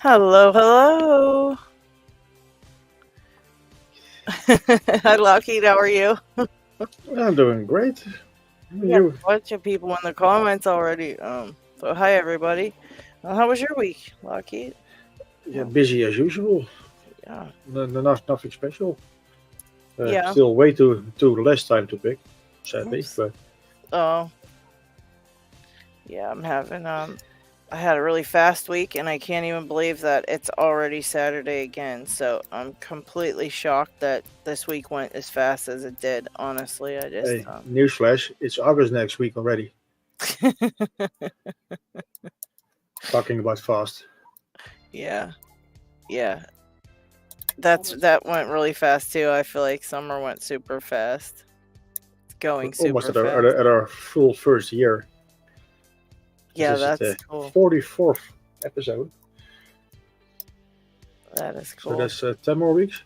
Hello, hello. Hi, LockHeat. How are you? I'm doing great. We got You? a bunch of people in the comments already. So hi everybody. How was your week, LockHeat? Yeah, busy as usual. Yeah. Nothing special. Yeah. Still way too less time to pick, sadly. Oops. But Oh. Yeah, I'm having I had a really fast week and I can't even believe that it's already Saturday again. So I'm completely shocked that this week went as fast as it did. Honestly, I just hey, newsflash: it's August next week already. Talking about fast. Yeah. Yeah. That went really fast too. I feel like summer went super fast. It's going Almost super at our fast. at our full first year. This Yeah, is that's the cool. 44th episode. That is So cool. that's 10 more weeks.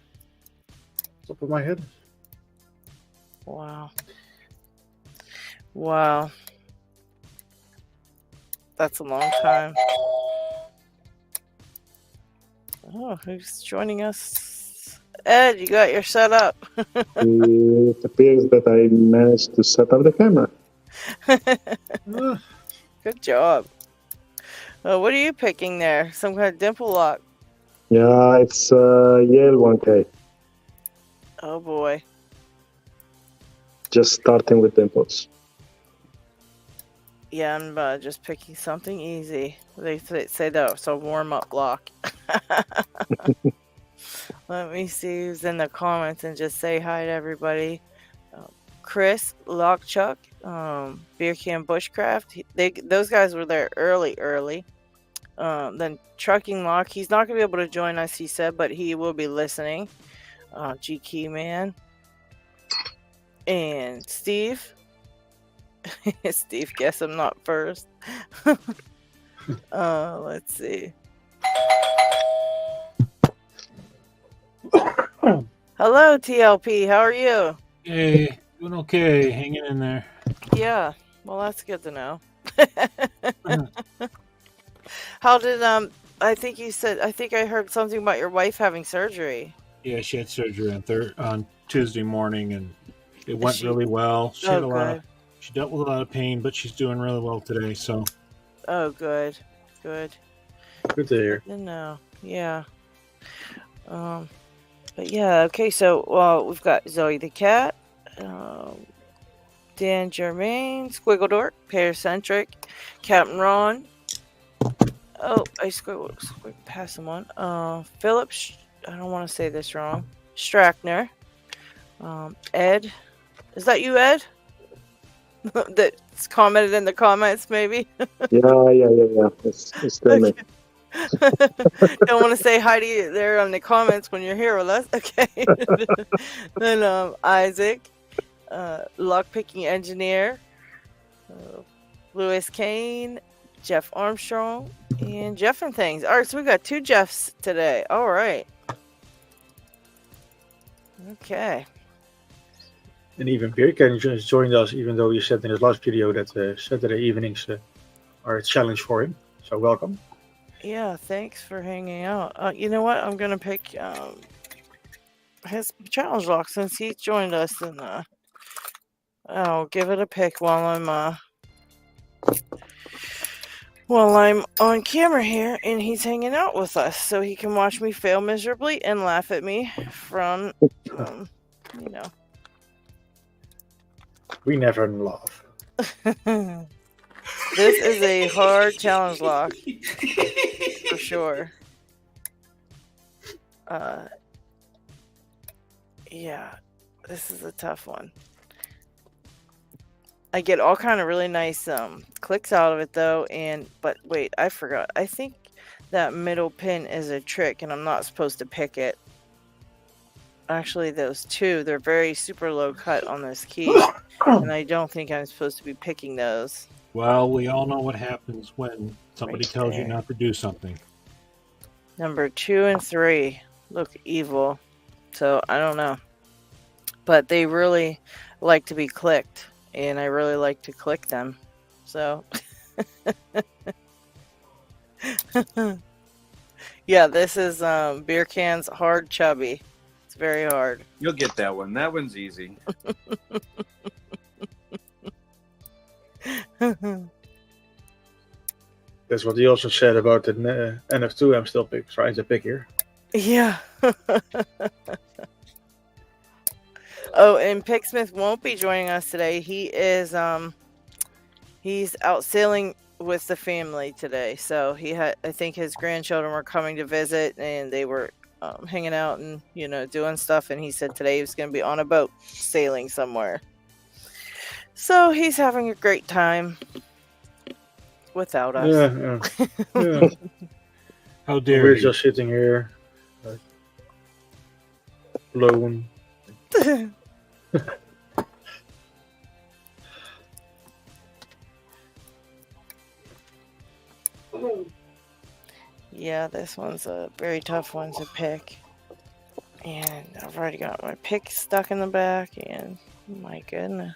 Top of my head. Wow. Wow. That's a long time. Oh, who's joining us? Ed, you got your setup. It appears that I managed to set up the camera. Good job. What are you picking there? Some kind of dimple lock? Yeah, it's Yale 1K. Oh boy. Just starting with dimples. Yeah, I'm just picking something easy. They say that it's a warm-up lock. Let me see who's in the comments and just say hi to everybody. Chris, Lockchuck, Beer Can Bushcraft. Those guys were there early. Then Trucking Lock. He's not gonna be able to join us, he said, but he will be listening. G Key Man and Steve. Steve, guess I'm not first. Let's see. Hello, TLP. How are you? Hey, doing okay, hanging in there. Yeah. Well, that's good to know. How did I think you said I heard something about your wife having surgery. Yeah, she had surgery on Tuesday morning, and it went really well. She dealt with a lot of pain, but she's doing really well today. So. Oh, good. Good to hear. Good to know. Yeah. But yeah, okay. So, we've got Zoe the cat, Dan Germain, Squiggledork, Paracentric, Captain Ron. Oh, I squiggled past someone. Phillips. I don't want to say this wrong. Strackner. Ed. Is that you, Ed? That's commented in the comments, maybe? Yeah. It's still me. Don't want to say hi to you there on the comments when you're here with us. Okay. Then Isaac, lockpicking engineer, Lewis Kane, Jeff Armstrong, and Jeff and things. All right, so we got 2 Jeffs today. All right. Okay. And even Birken just joined us, even though he said in his last video that Saturday evenings are a challenge for him. So welcome. Yeah, thanks for hanging out. You know what? I'm gonna pick his challenge lock since he joined us, and I'll give it a pick while I'm on camera here, and he's hanging out with us, so he can watch me fail miserably and laugh at me from, We never laugh. This is a hard challenge lock for sure. Yeah, this is a tough one. I get all kind of really nice clicks out of it though, but wait, I forgot. I think that middle pin is a trick, and I'm not supposed to pick it. Actually, those 2, they're very super low cut on this key, and I don't think I'm supposed to be picking those. Well, we all know what happens when somebody tells you not to do something. Number 2 and 3 look evil, so I don't know. But they really like to be clicked, and I really like to click them. So Yeah, this is beer cans hard chubby. It's very hard. You'll get that one. That one's easy. That's what he also said about the NF2 I'm still trying to pick here. Yeah. Oh, and Picksmith won't be joining us today. He is he's out sailing with the family today. So I think his grandchildren were coming to visit, and they were hanging out and doing stuff. And he said today he was going to be on a boat sailing somewhere. So he's having a great time without us. Yeah. How dare We're you? just sitting here, like, alone. Yeah, this one's a very tough one to pick. And I've already got my pick stuck in the back, and my goodness.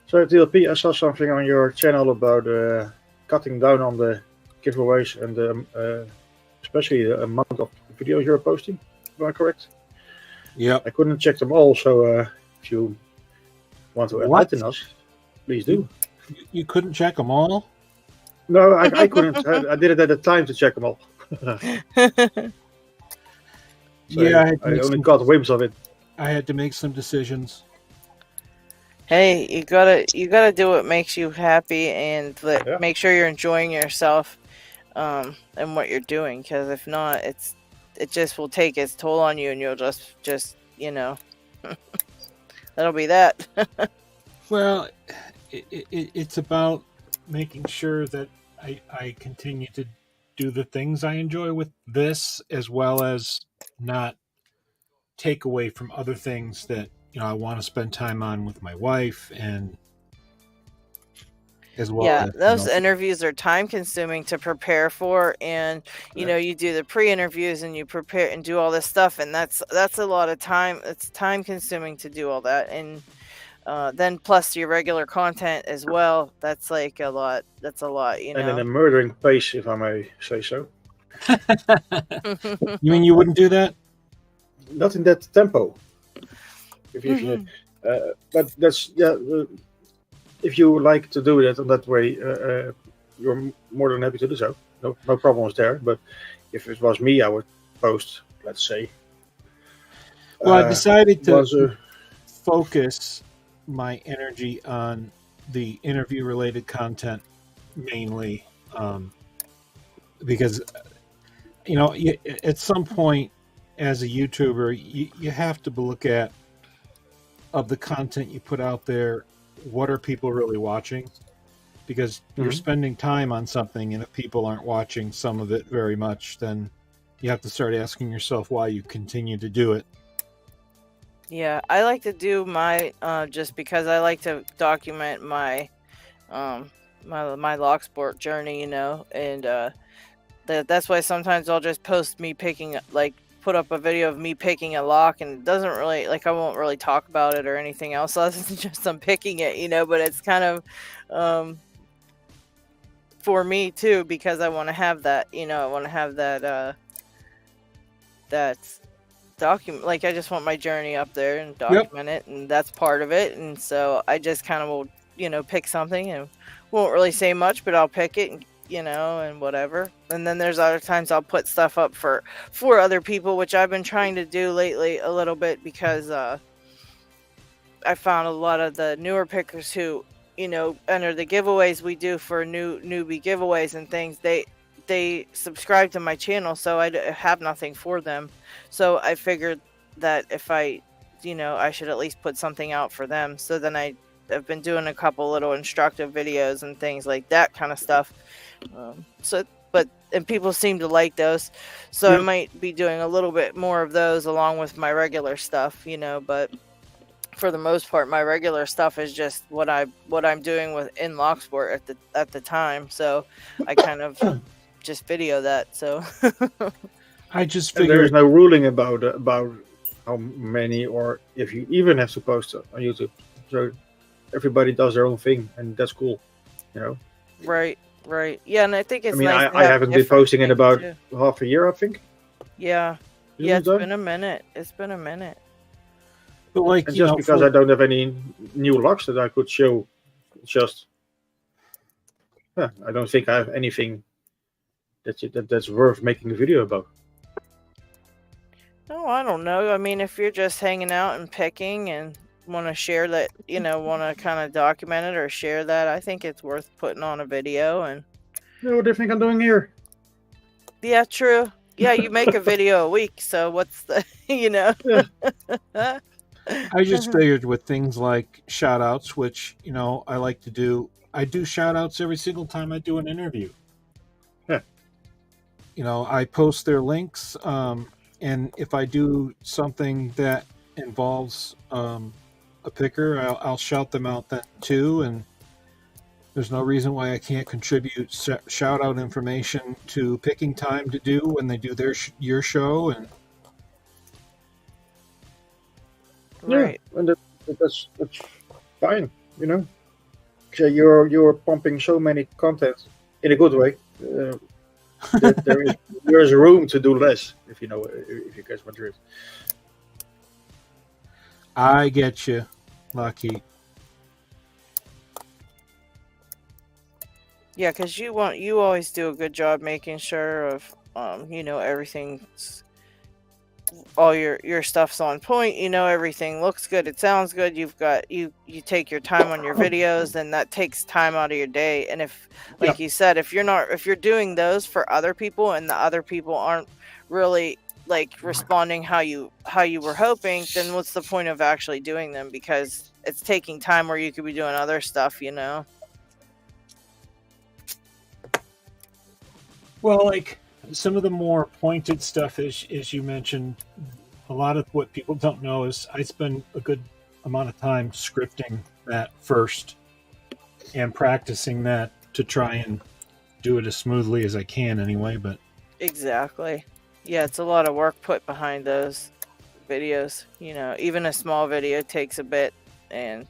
So, TLP, I saw something on your channel about cutting down on the giveaways and especially the amount of videos you're posting. Am I correct? Yep. I couldn't check them all, so if you want to enlighten us, please do. You couldn't check them all? No, I couldn't. I did it at the time to check them all. So Yeah, I only got whims of it. I had to make some decisions. Hey, you gotta do what makes you happy, and make sure you're enjoying yourself, and what you're doing. Because if not, it just will take its toll on you, and you'll just that'll be that. Well, it's about making sure that I continue to do the things I enjoy with this, as well as not take away from other things that I want to spend time on with my wife, and as well. Yeah, as, those interviews are time consuming to prepare for, and you do the pre-interviews and you prepare and do all this stuff, and that's a lot of time. It's time consuming to do all that, and then plus your regular content as well. That's like a lot. That's a lot, And in a murdering pace, if I may say so. You mean you wouldn't do that? Not in that tempo. But that's if you like to do it in that way, you're more than happy to do so. No problems there. But if it was me, I would post, let's say. Well, I decided to focus my energy on the interview-related content mainly, because at some point as a YouTuber, you have to look at, of the content you put out there, what are people really watching? Because you're spending time on something, and if people aren't watching some of it very much, then you have to start asking yourself why you continue to do it. Yeah, I like to do my just because I like to document my my lock sport journey, and that's why sometimes I'll just post me picking, put up a video of me picking a lock, and it doesn't really, I won't really talk about it or anything else other than just I'm picking it, but it's kind of for me too, because I want to have that, I want to have that that's document, I just want my journey up there and document it, and that's part of it. And so I just kind of will pick something and won't really say much, but I'll pick it and and whatever. And then there's other times I'll put stuff up for other people, which I've been trying to do lately a little bit, because I found a lot of the newer pickers who enter the giveaways we do for newbie giveaways and things, they subscribe to my channel, so I have nothing for them. So I figured that if I should at least put something out for them. So then I've been doing a couple little instructive videos and things like that kind of stuff. And people seem to like those, so I might be doing a little bit more of those along with my regular stuff, but for the most part, my regular stuff is just what I'm doing in Locksport at the time. So I kind of just video that. So I just figured there is no ruling about how many, or if you even have to post on YouTube. So everybody does their own thing, and that's cool, Right. Right. Yeah, and I think I it's mean, nice to I have haven't been different posting in things, about too. half a year, I think. Yeah. Isn't Yeah, it it's done? been a minute. It's been a minute. But like, And you just know, because I don't have any new locks that I could show, just I don't think I have anything that's worth making a video about. No, I don't know. I mean, if you're just hanging out and picking and want to share that, want to kind of document it or share that, I think it's worth putting on a video. And You know what do you think I'm doing here? yeah, true. Yeah, you make a video a week, so what's the, Yeah. I just figured with things like shoutouts, which, I like to do. I do shoutouts every single time I do an interview. Yeah. I post their links, and if I do something that involves a picker, I'll shout them out then too. And there's no reason why I can't contribute shout out information to picking time to do when they do your show. And Right. Yeah, and that's fine, So you're pumping so many content in a good way. That there's room to do less, if you guys want to it. I get you, LockHeat. Yeah, because you always do a good job making sure of everything's all your stuff's on point. Everything looks good, it sounds good. You take your time on your videos, and that takes time out of your day. And if, like you said, if you're doing those for other people and the other people aren't really like responding how you were hoping, then what's the point of actually doing them? Because it's taking time where you could be doing other stuff. Well, like some of the more pointed stuff, as you mentioned, a lot of what people don't know is I spend a good amount of time scripting that first and practicing that to try and do it as smoothly as I can anyway. But Exactly. Yeah, it's a lot of work put behind those videos. Even a small video takes a bit. And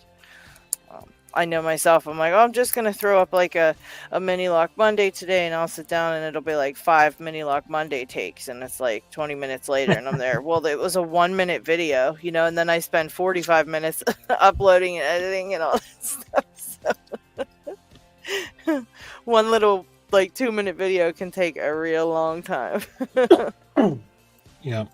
I know myself, I'm like, oh, I'm just going to throw up like a mini lock Monday today, and I'll sit down and it'll be like 5 mini lock Monday takes, and it's like 20 minutes later and I'm there. Well, it was a 1-minute video, and then I spend 45 minutes uploading and editing and all that stuff. So one little like 2-minute video can take a real long time. yeah.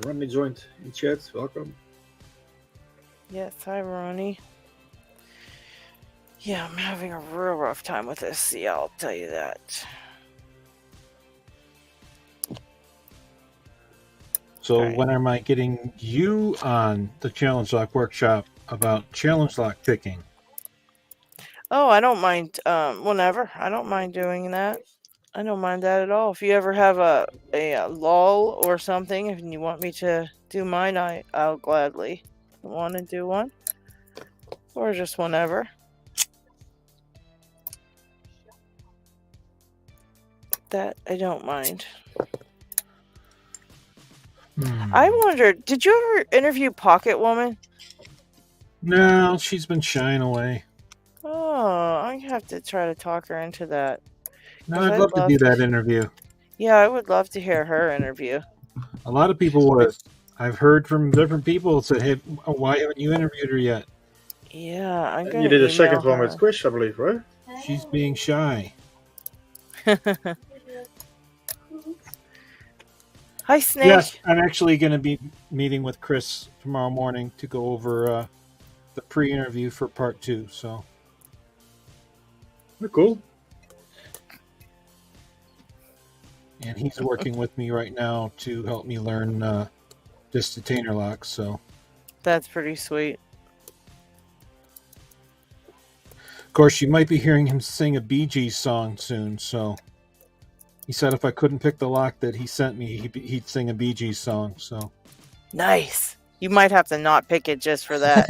Ronnie joined in chat. Welcome. Yes, hi Ronnie. Yeah, I'm having a real rough time with this. Yeah, I'll tell you that. So Right. when am I getting you on the Challenge Lock workshop about challenge lock picking? Oh, I don't mind. Whenever I don't mind doing that. I don't mind that at all. If you ever have a lull or something, if you want me to do mine, I'll gladly want to do one, or just whenever. That I don't mind. I wondered, did you ever interview Pocket Woman? No, she's been shying away. Oh, I have to try to talk her into that. No, 'Cause I'd love to do that interview. Yeah, I would love to hear her interview. A lot of people would. I've heard from different people that said, hey, why haven't you interviewed her yet? Yeah, I'm gonna You did a email second one her. with Chris, I believe, right? She's being shy. Hi, Snake. Yes, I'm actually going to be meeting with Chris tomorrow morning to go over the pre-interview for part 2. So Cool. And he's working with me right now to help me learn this detainer lock. So That's pretty sweet. of course, you might be hearing him sing a Bee Gees song soon. So he said if I couldn't pick the lock that he sent me, he'd sing a Bee Gees song. So Nice. You might have to not pick it just for that.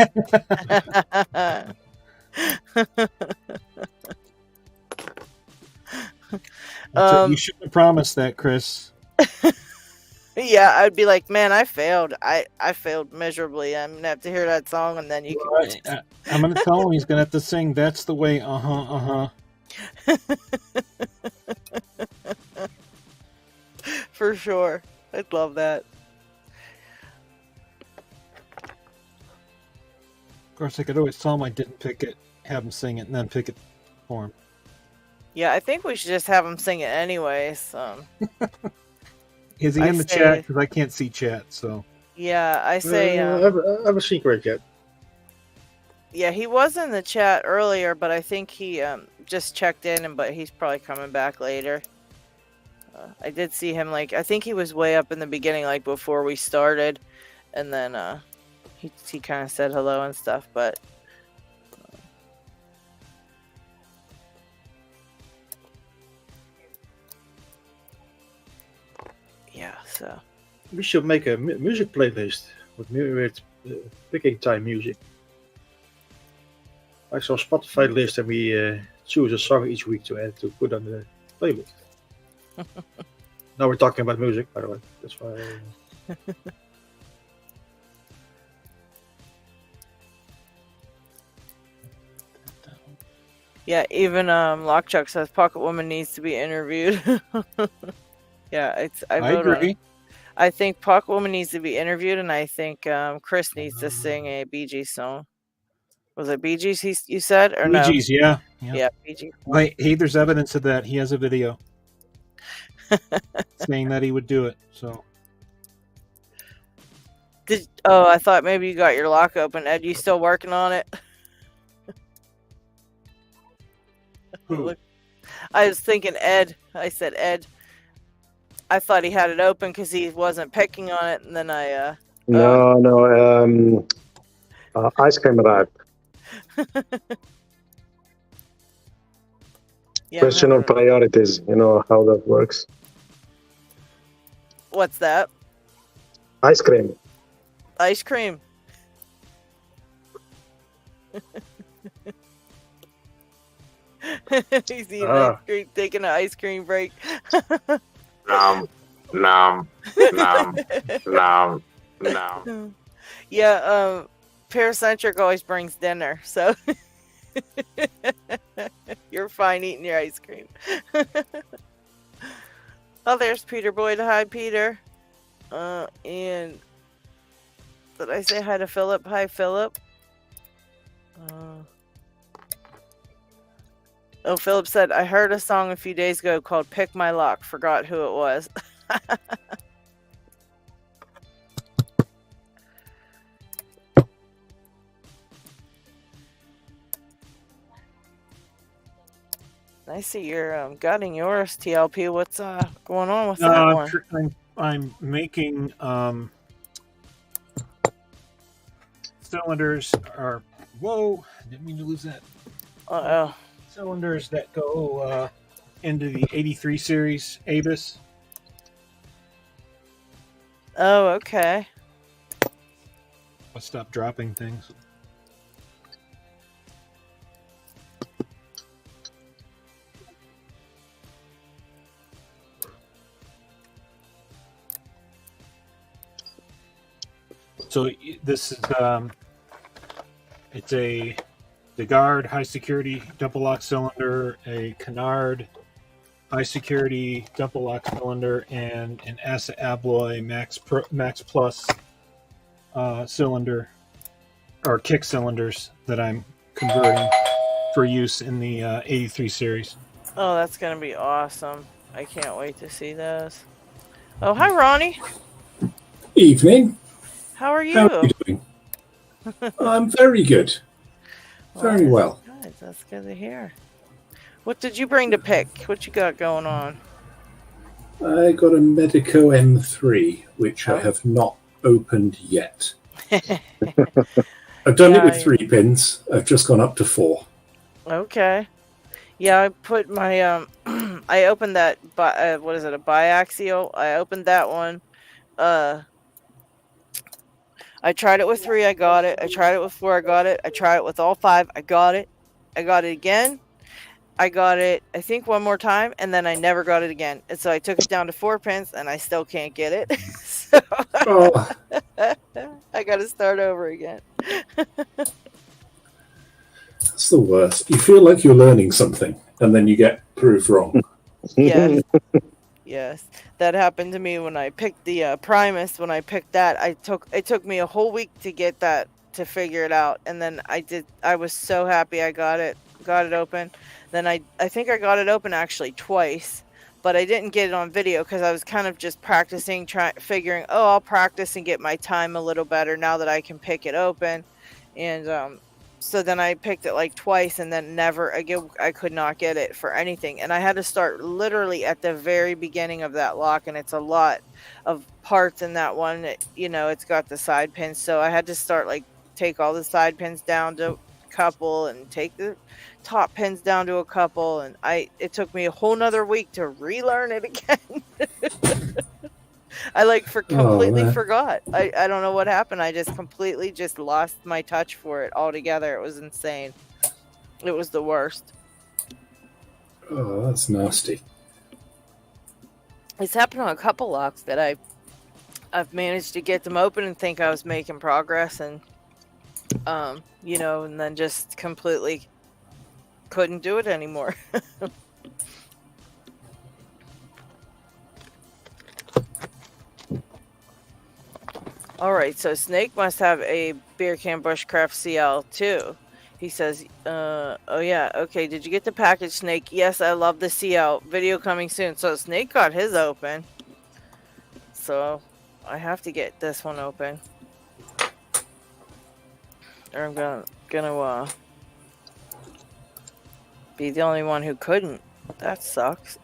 You shouldn't have promised that, Chris. Yeah, I'd be like, man, I failed. I failed miserably. I'm gonna have to hear that song, and then you can. I'm gonna tell him he's gonna have to sing "That's the Way." For sure. I'd love that. Of course, I could always tell him I didn't pick it, have him sing it, and then pick it for him. Yeah, I think we should just have him sing it anyways. Is he in the chat? Because I can't see chat, so. Yeah, I say. I have a secret yet. Yeah, he was in the chat earlier, but I think he just checked in, but he's probably coming back later. I did see him, like, I think he was way up in the beginning, like, before we started, and then he kind of said hello and stuff, but... yeah, so... We should make a music playlist with picking time music. Like some Spotify list, and we choose a song each week to put on the playlist. Now we're talking about music, by the way. That's why. Yeah, even Lockchuck says Pocket Woman needs to be interviewed. Yeah, I agree. I think Pocket Woman needs to be interviewed, and I think Chris needs to sing a Bee Gees song. Was it Bee Gees you said, or no? Bee Gees, yeah. Yeah, Bee Gees. Wait, hey, there's evidence of that. He has a video saying that he would do it. So. I thought maybe you got your lock open. Ed, you still working on it? Who? I was thinking Ed. I said Ed. I thought he had it open because he wasn't picking on it, and then I. No. Ice cream arrived. Yeah, question of priorities. You know how that works. What's that? Ice cream. Ice cream. He's eating ice cream, taking an ice cream break. Nom, nom, nom, nom, nom. Yeah, Paracentric always brings dinner, so you're fine eating your ice cream. Oh, there's Peter Boyd. Hi, Peter. And did I say hi to Philip? Hi, Philip. Oh, Philip said, I heard a song a few days ago called Pick My Lock. Forgot who it was. I see you're gutting yours, TLP. What's going on with that one? I'm making cylinders are... Whoa! Didn't mean to lose that. Uh-oh. Cylinders that go into the 83 series Avis. Oh, okay. I'll stop dropping things. So this is it's a DeGard high security double lock cylinder, a Canard high security double lock cylinder, and an Assa Abloy Max Plus cylinder or kick cylinders that I'm converting for use in the 83 series. Oh, that's gonna be awesome! I can't wait to see those. Oh, hi, Ronnie. Evening. How are you? How are you doing? I'm very good. Very well. Good. That's good to hear. What did you bring to pick? What you got going on? I got a Medico M3, which I have not opened yet. I've done it with 3 pins. I've just gone up to 4. Okay. Yeah, I put my I opened that. What is it? A biaxial. I opened that one. I tried it with 3, I got it. I tried it with 4, I got it. I tried it with all 5, I got it. I got it again. I got it, I think, one more time, and then I never got it again. And so I took it down to 4 pins, and I still can't get it. Oh, I got to start over again. that's the worst. You feel like you're learning something, and then you get proved wrong. Yes. Yes, that happened to me when I picked the Primus. When I picked that, it took me a whole week to get that, to figure it out, and then I was so happy I got it open. Then I think I got it open actually twice, but I didn't get it on video because I was kind of just practicing, figuring, oh, I'll practice and get my time a little better now that I can pick it open, and so then I picked it like twice, and then never again. I could not get it for anything, and I had to start literally at the very beginning of that lock, and it's a lot of parts in that one. It's got the side pins, so I had to start like take all the side pins down to a couple, and take the top pins down to a couple, and it took me a whole nother week to relearn it again. I completely forgot. I don't know what happened. I just completely just lost my touch for it altogether. It was insane. It was the worst. Oh, that's nasty. It's happened on a couple locks that I've managed to get them open and think I was making progress, and and then just completely couldn't do it anymore. All right, so Snake must have a Beer Can Bushcraft CL too. He says, oh yeah, okay, did you get the package, Snake? Yes, I love the CL. Video coming soon. So Snake got his open. So I have to get this one open. Or I'm gonna be the only one who couldn't. That sucks.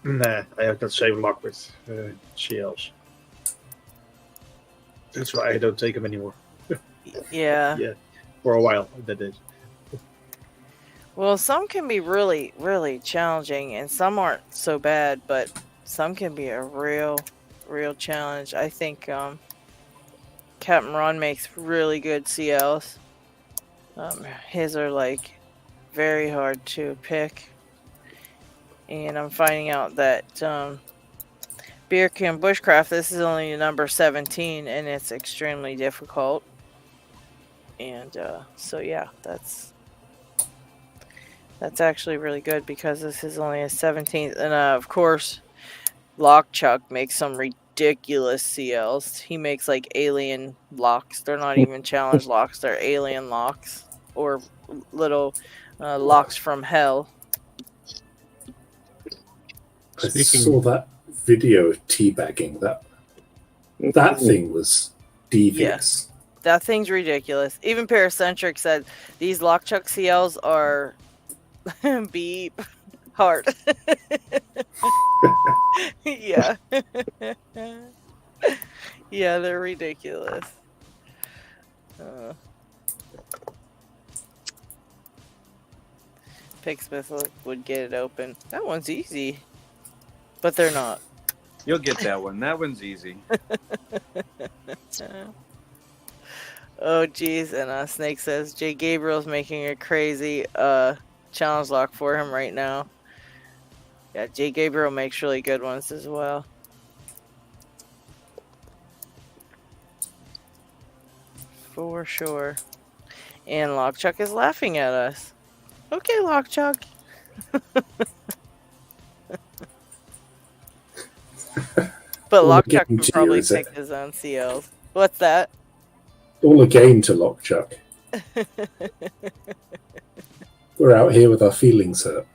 Nah, I have that same luck with CLs. That's why I don't take them anymore. Yeah. Yeah, for a while, that is. Well, some can be really, really challenging, and some aren't so bad, but some can be a real challenge. I think Captain Ron makes really good CLs. His are like very hard to pick. And I'm finding out that Beer Can Bushcraft, this is only number 17, and it's extremely difficult. And so yeah, that's actually really good because this is only a 17th. And of course, LockChuck makes some ridiculous CLs. He makes like alien locks. They're not even challenge locks, they're alien locks, or little locks from hell. I saw that video of teabagging. That thing was devious. Yeah, that thing's ridiculous. Even Paracentric said these LockChuck CLs are beep hard. Yeah. Yeah, they're ridiculous. Picksmith would get it open. That one's easy. But they're not. You'll get that one. That one's easy. Oh, geez. And Snake says Jay Gabriel's making a crazy challenge lock for him right now. Yeah, Jay Gabriel makes really good ones as well. For sure. And LockChuck is laughing at us. Okay, LockChuck. But LockChuck would probably pick his own CLs. What's that? All a game to LockChuck. We're out here with our feelings hurt.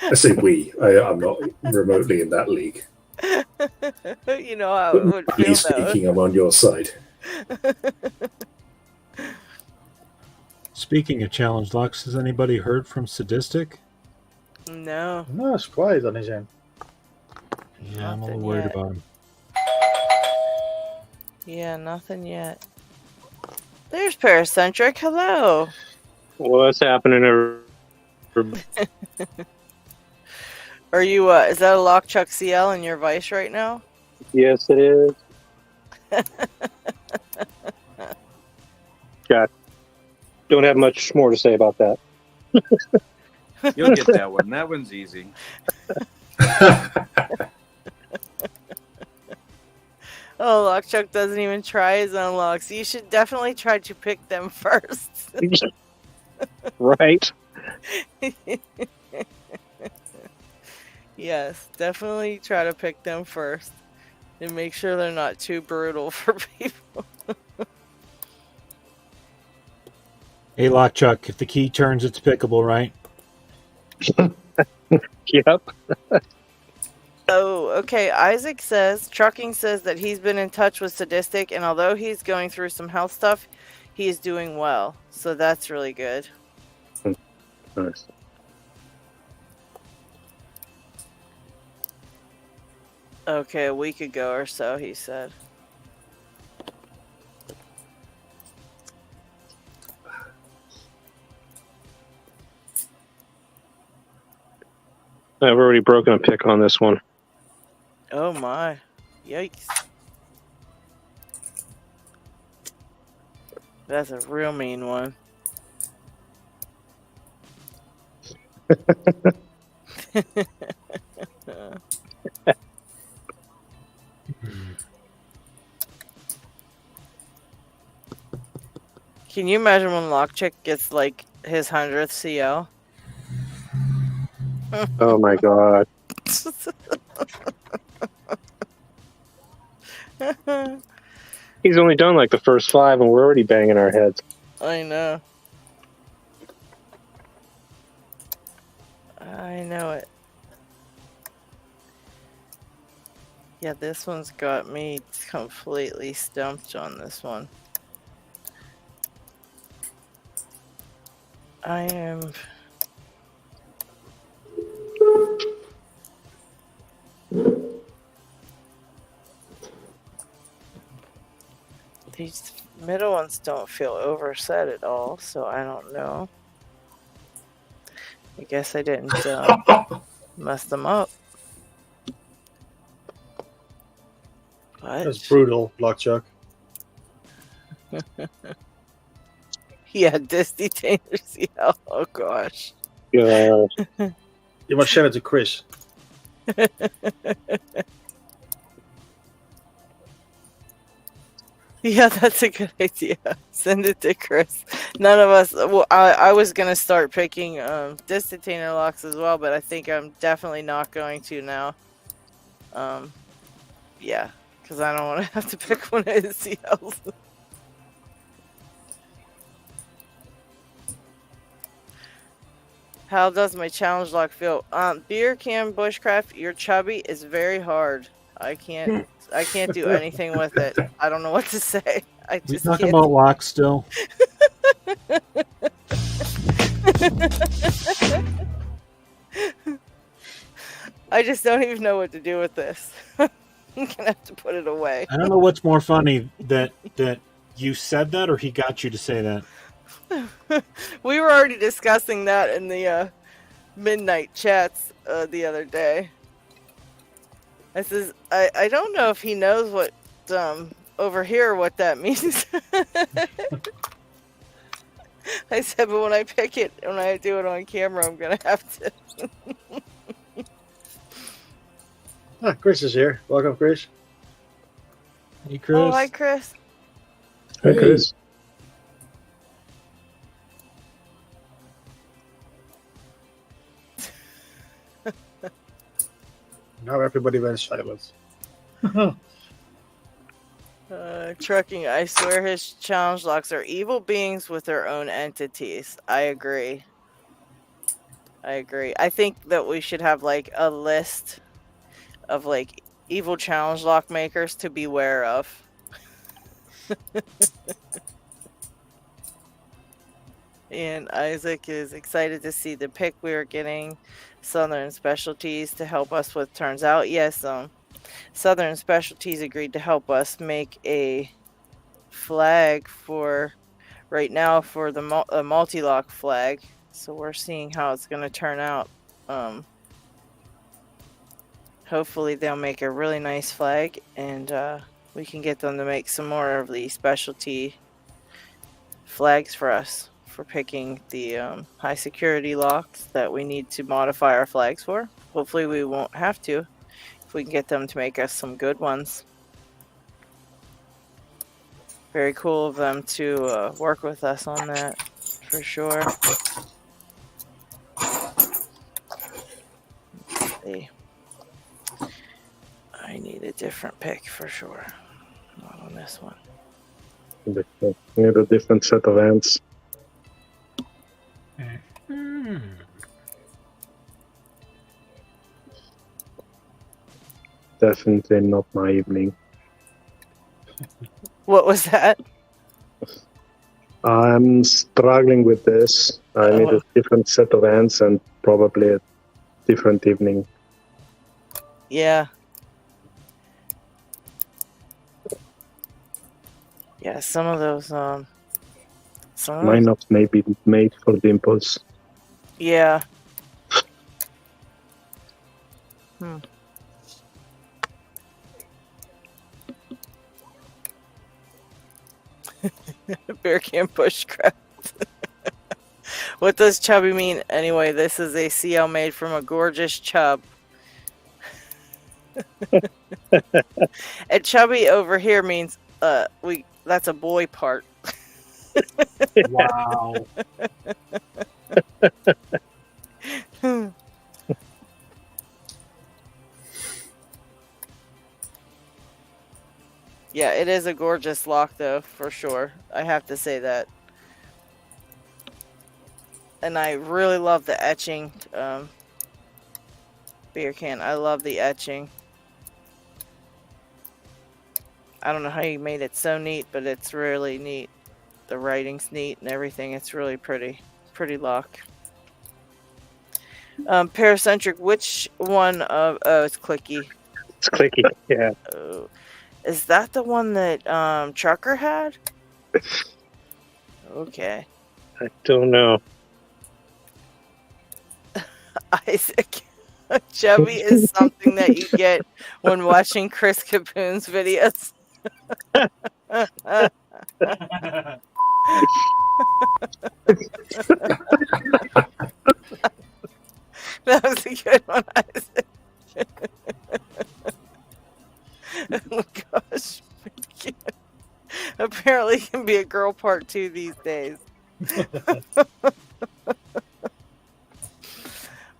I say we. I'm not remotely in that league. You know how it would feel, speaking, I'm on your side. Speaking of challenge locks, has anybody heard from Sadistic? No. No, it's quiet on his end. Yeah, I'm a little worried about him. Yeah, nothing yet. There's Paracentric. Hello. What's happening? Are you, is that a LockChuck CL in your Vice right now? Yes, it is. Don't have much more to say about that. You'll get that one. That one's easy. Oh, Lockchuck doesn't even try his own locks. You should definitely try to pick them first. Right? Yes, definitely try to pick them first. And make sure they're not too brutal for people. Hey, Lockchuck, if the key turns, it's pickable, right? Yep. Oh, okay. Isaac says, Trucking says that he's been in touch with Sadistic, and although he's going through some health stuff, he is doing well. So that's really good. Nice. Okay, a week ago or so, he said. I've already broken a pick on this one. Oh my. Yikes. That's a real mean one. Can you imagine when Lockchick gets like his 100th CL? Oh my god. He's only done like the first 5 and we're already banging our heads. I know. I know it. Yeah, this one's got me completely stumped on this one. I am... These middle ones don't feel overset at all, so I don't know. I guess I didn't mess them up. What? That's brutal, Lockchuck. Yeah, Disney Tainers. Yeah. Oh gosh. Yeah. You must send it to Chris. Yeah, that's a good idea. Send it to Chris. None of us. Well, I was gonna start picking Distatainer locks as well, but I think I'm definitely not going to now. Yeah, because I don't want to have to pick one of his CLs. How does my challenge lock feel? Beer can bushcraft. Your chubby is very hard. I can't do anything with it. I don't know what to say. I We just talking can't. about locks still? I just don't even know what to do with this. I'm gonna have to put it away. I don't know what's more funny, that you said that or he got you to say that. We were already discussing that in the midnight chats the other day. I says I don't know if he knows what over here what that means. I said, but when I pick it, when I do it on camera, I'm gonna have to. Chris is here. Welcome, Chris. Hey, Chris. Oh, hi, Chris. Hey, Chris. Now everybody went silent. Trucking, I swear his challenge locks are evil beings with their own entities. I agree. I think that we should have like a list of like evil challenge lock makers to beware of. And Isaac is excited to see the pick we are getting. Southern Specialties to help us with. Turns out, yes, Southern Specialties agreed to help us make a flag for right now for the multi-lock flag. So we're seeing how it's going to turn out. Hopefully they'll make a really nice flag, and we can get them to make some more of the specialty flags for us for picking the high security locks that we need to modify our flags for. Hopefully we won't have to if we can get them to make us some good ones. Very cool of them to work with us on that, for sure. Let's see. I need a different pick for sure. Not on this one. Need a different set of hands. Definitely not my evening. What was that? I'm struggling with this. I need a different set of hands and probably a different evening. Yeah. Yeah, some of those Mine not maybe made for dimples. Yeah. Bear can push crap. What does chubby mean anyway? This is a CL made from a gorgeous chub. And chubby over here means that's a boy part. Wow. Yeah, it is a gorgeous lock though, for sure. I have to say that. And I really love the etching beer can. I love the etching. I don't know how you made it so neat, but it's really neat. The writing's neat and everything. It's really pretty. Pretty lock. Paracentric, which one of... Oh, it's Clicky. It's Clicky, yeah. Oh. Is that the one that Trucker had? Okay. I don't know. Isaac. Chubby is something that you get when watching Chris Capoon's videos. That was a good one, Isaac. Oh gosh. Apparently it can be a girl part 2 these days.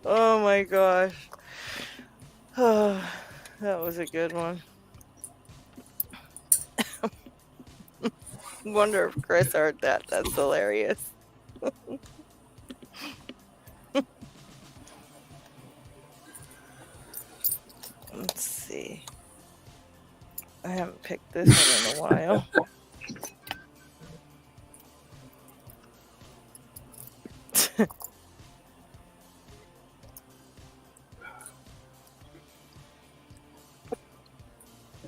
Oh my gosh. Oh, that was a good one. Wonder if Chris heard that. That's hilarious. Let's see. I haven't picked this one in a while.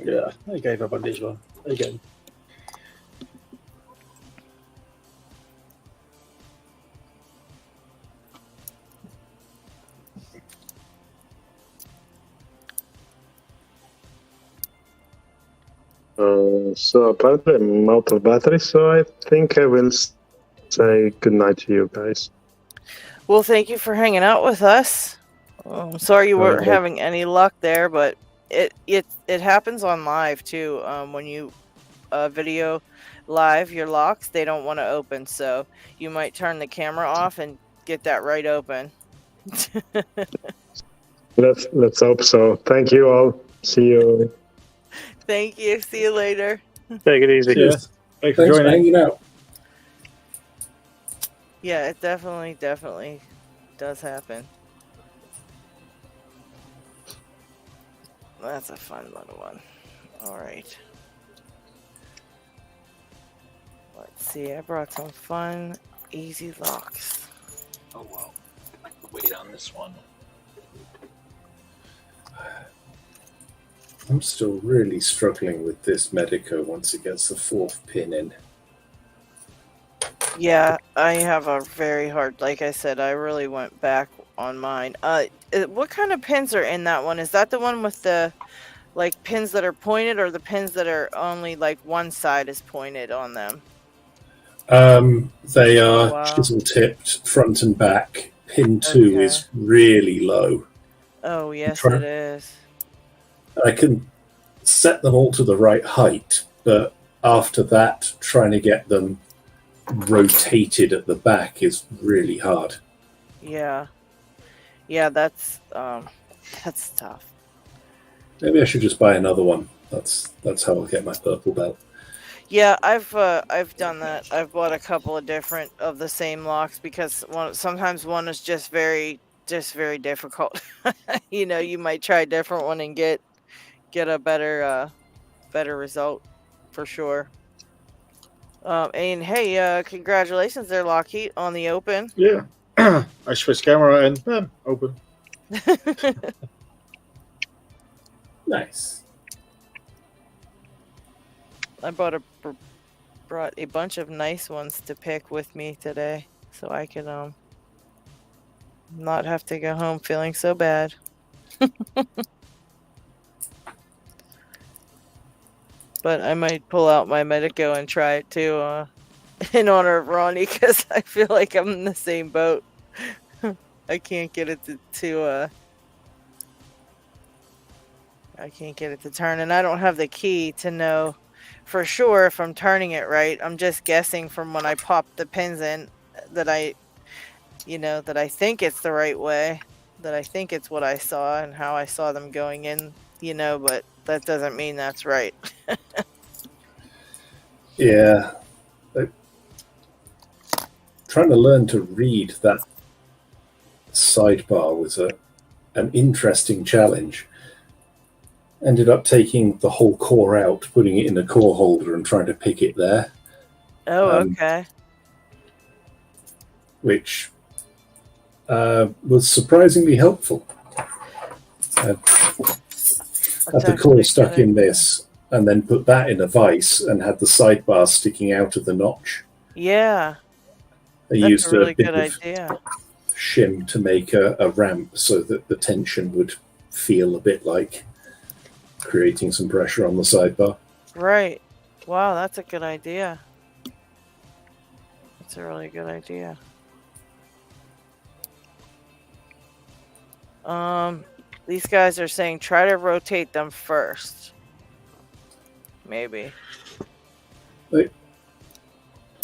Yeah, I gave up on this one again. So apparently I'm out of battery, so I think I will say goodnight to you guys. Well, thank you for hanging out with us. I'm sorry you weren't having any luck there, but it happens on live too. When you video live your locks, they don't want to open, so you might turn the camera off and get that right open. Let's hope so. Thank you all. See you. Thank you. See you later. Take it easy. Cheers. Thanks for Thanks for joining. hanging out. Yeah, it definitely does happen. That's a fun little one. All right. Let's see. I brought some fun, easy locks. Oh, wow. Wait on this one. I'm still really struggling with this Medico once it gets the 4th pin in. Yeah, I have a very hard, like I said, I really went back on mine. What kind of pins are in that one? Is that the one with the, like, pins that are pointed, or the pins that are only, like, one side is pointed on them? They are Wow. chisel tipped front and back. Pin 2 Okay. is really low. Oh, yes, Try- it is. I can set them all to the right height, but after that, trying to get them rotated at the back is really hard. Yeah. Yeah, that's tough. Maybe I should just buy another one. That's how I'll get my purple belt. Yeah, I've done that. I've bought a couple of different of the same locks because sometimes one is just very difficult. You know, you might try a different one and get a better result for sure. And hey, congratulations there, LockHeat, on the open. Yeah. I switched camera and open. Nice. I brought a bunch of nice ones to pick with me today, so I could not have to go home feeling so bad. But I might pull out my Medico and try it too, in honor of Ronnie, because I feel like I'm in the same boat. I can't get it to I can't get it to turn, and I don't have the key to know for sure if I'm turning it right. I'm just guessing from when I pop the pins in that I think it's the right way, that I think it's what I saw and how I saw them going in, but that doesn't mean that's right. Yeah. Trying to learn to read that sidebar was an interesting challenge. Ended up taking the whole core out, putting it in a core holder and trying to pick it there. Oh, okay. Which was surprisingly helpful. Had the core stuck in this and then put that in a vise and had the sidebar sticking out of the notch. Yeah. I That's used a really bit good of idea. shim to make a ramp so that the tension would feel a bit like creating some pressure on the sidebar. Right. Wow, that's a good idea. That's a really good idea. These guys are saying try to rotate them first. Maybe.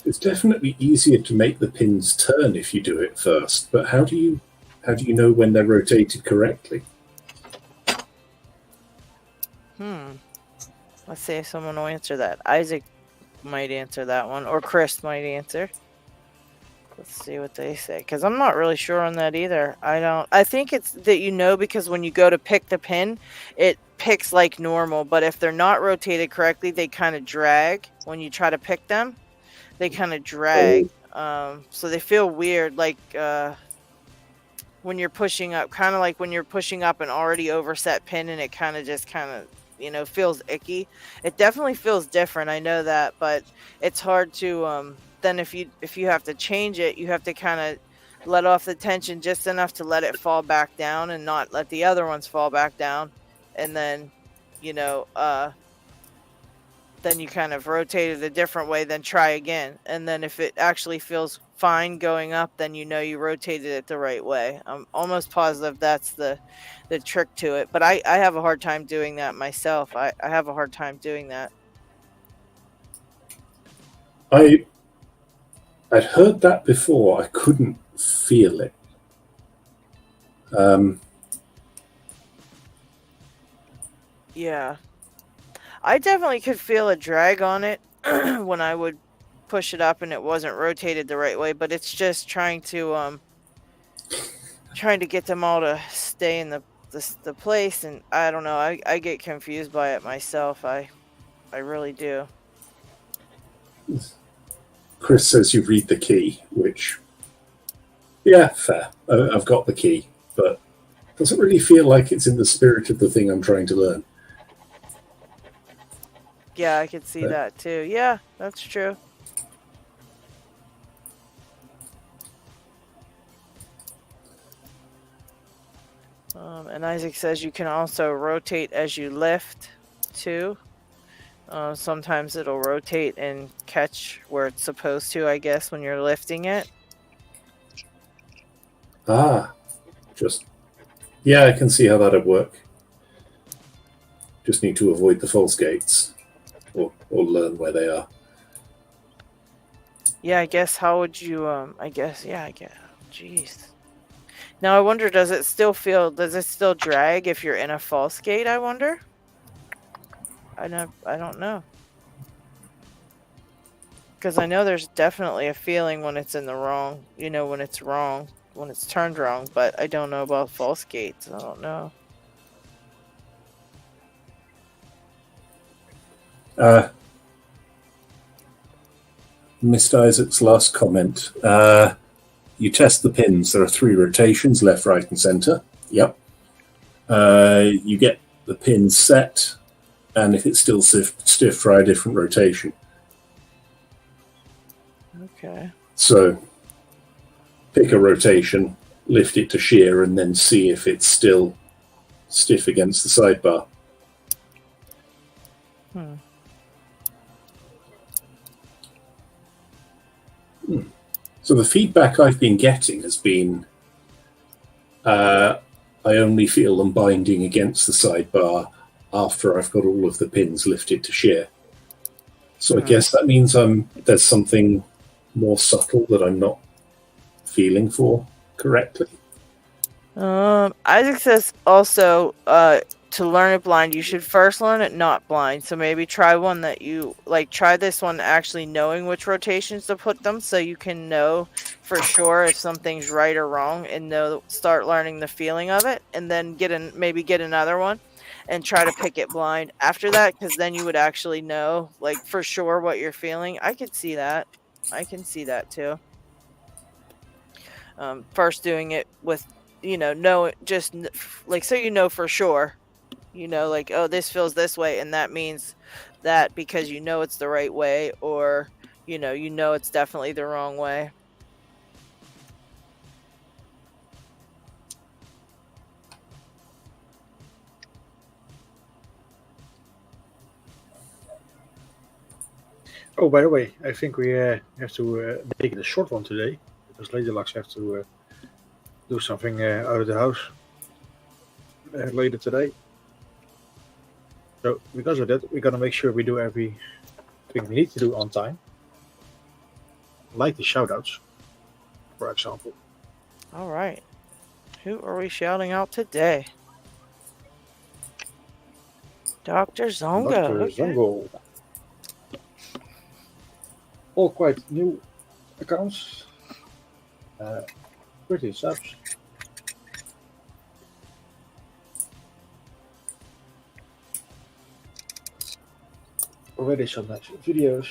It's definitely easier to make the pins turn if you do it first, but how do you know when they're rotated correctly? Let's see if someone will answer that. Isaac might answer that one, or Chris might answer. Let's see what they say, because I'm not really sure on that either. I think it's that because when you go to pick the pin, it picks like normal, but if they're not rotated correctly, they kind of drag when you try to pick them. They kind of drag. So they feel weird, like when you're pushing up, kind of like when you're pushing up an already overset pin and it kind of feels icky. It definitely feels different, I know that, but it's hard to then if you have to change it, you have to kind of let off the tension just enough to let it fall back down and not let the other ones fall back down, and then then you kind of rotate it a different way, then try again, and then if it actually feels fine going up, then you rotated it the right way. I'm almost positive that's the trick to it, but I have a hard time doing that myself. I have a hard time doing that. I'd heard that before. I couldn't feel it. Yeah, I definitely could feel a drag on it when I would push it up and it wasn't rotated the right way, but it's just trying to get them all to stay in the place, and I don't know, I get confused by it myself. I really do. Chris says you read the key, which, yeah, fair. I've got the key, but it doesn't really feel like it's in the spirit of the thing I'm trying to learn. Yeah, I could see that too. Yeah, that's true. And Isaac says you can also rotate as you lift too. Sometimes it'll rotate and catch where it's supposed to, I guess, when you're lifting it. Ah, yeah, I can see how that'd work. Just need to avoid the false gates, or learn where they are. Yeah, I guess. How would you? I guess. Yeah, I guess. Jeez. Now I wonder, does it still drag if you're in a false gate? I wonder. I don't know. Because I know there's definitely a feeling when it's in the wrong, when it's wrong, when it's turned wrong, but I don't know about false gates. I don't know. Mr. Isaac's last comment. You test the pins. There are 3 rotations, left, right, and center. Yep. You get the pin set, and if it's still stiff, try a different rotation. Okay. So pick a rotation, lift it to shear, and then see if it's still stiff against the sidebar. So the feedback I've been getting has been I only feel them binding against the sidebar after I've got all of the pins lifted to shear. So I guess that means there's something more subtle that I'm not feeling for correctly. Isaac says also to learn it blind, you should first learn it not blind. So maybe try one that you try this one actually knowing which rotations to put them, so you can know for sure if something's right or wrong, and start learning the feeling of it, and then maybe get another one and try to pick it blind after that, because then you would actually know for sure what you're feeling. I could see that. I can see that too. First doing it with know just so for sure, oh, this feels this way, and that means that because it's the right way, or it's definitely the wrong way. Oh, by the way, I think we have to make it a short one today, because LadyLocks have to do something out of the house later today. So because of that, we're going to make sure we do everything we need to do on time. Like the shoutouts, for example. All right. Who are we shouting out today? Dr. Zongo. Dr. Zongo. All quite new accounts. Pretty subs. Already some nice videos.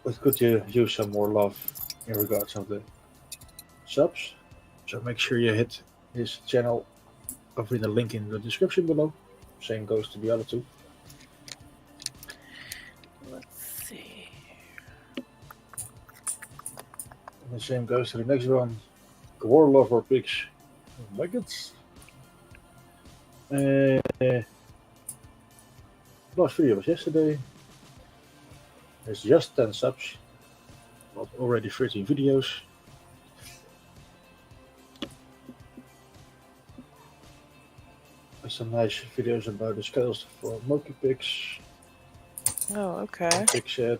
But could you use some more love in regards of the subs? So make sure you hit his channel. I'll put the link in the description below. Same goes to the other 2. Let's see. And the same goes to the next one. War Lover Pigs Nuggets. Last video was yesterday. There's just 10 subs, but already 13 videos. There's some nice videos about the scales for Monkey Pigs. Oh, okay. Pig shed.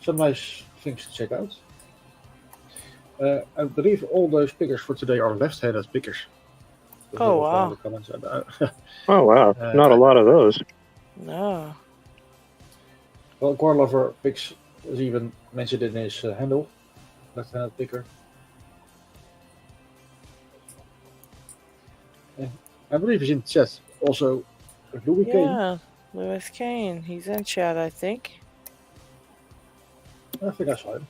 Some nice things to check out. I believe all those pickers for today are left-handed pickers. Oh, wow. The comments Oh, wow. Not a lot of those. No. Well, Lover Pigs was even mentioned in his handle. Left-handed picker. And I believe he's in chat. Also, Louis Kane. Yeah, Lewis Kane. He's in chat, I think. I think I saw him.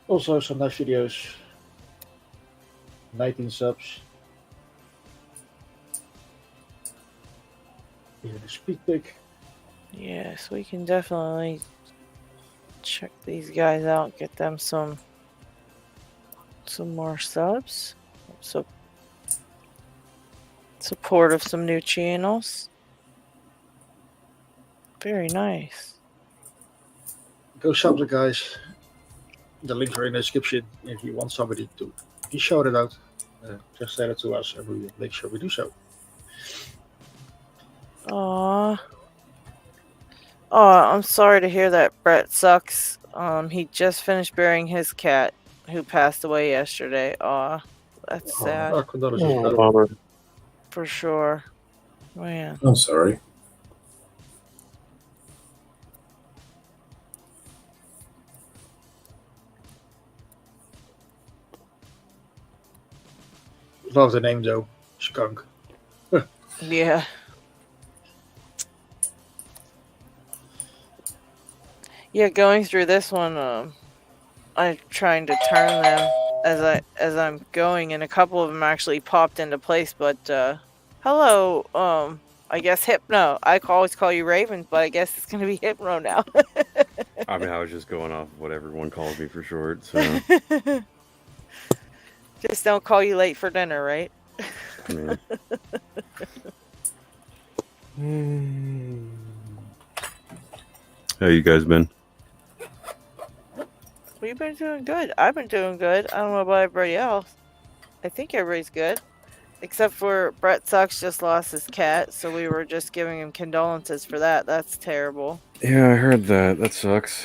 Also, some nice videos. 19 subs. Even a speed pick. Yes, we can definitely check these guys out. Get them some more subs. So support of some new channels. Very nice. Go sub the guys. The links are in the description. If you want somebody to be shouted out, just send it to us and we will make sure we do so. Aww. Oh, I'm sorry to hear that Brett sucks. He just finished burying his cat who passed away yesterday. Aw, that's sad. Our condolences, brother. Bummer. For sure. Man. I'm sorry. Love the name though, Skunk. Yeah. Yeah, going through this one, I'm trying to turn them as I'm going, and a couple of them actually popped into place. But hello, I guess Hypno. I always call you Ravens, but I guess it's gonna be Hypno now. I mean, I was just going off of what everyone calls me for short. So just don't call you late for dinner, right? I mean, how you guys been? We've been doing good. I've been doing good. I don't know about everybody else. I think everybody's good. Except for Brett Sucks just lost his cat, so we were just giving him condolences for that. That's terrible. Yeah, I heard that. That sucks.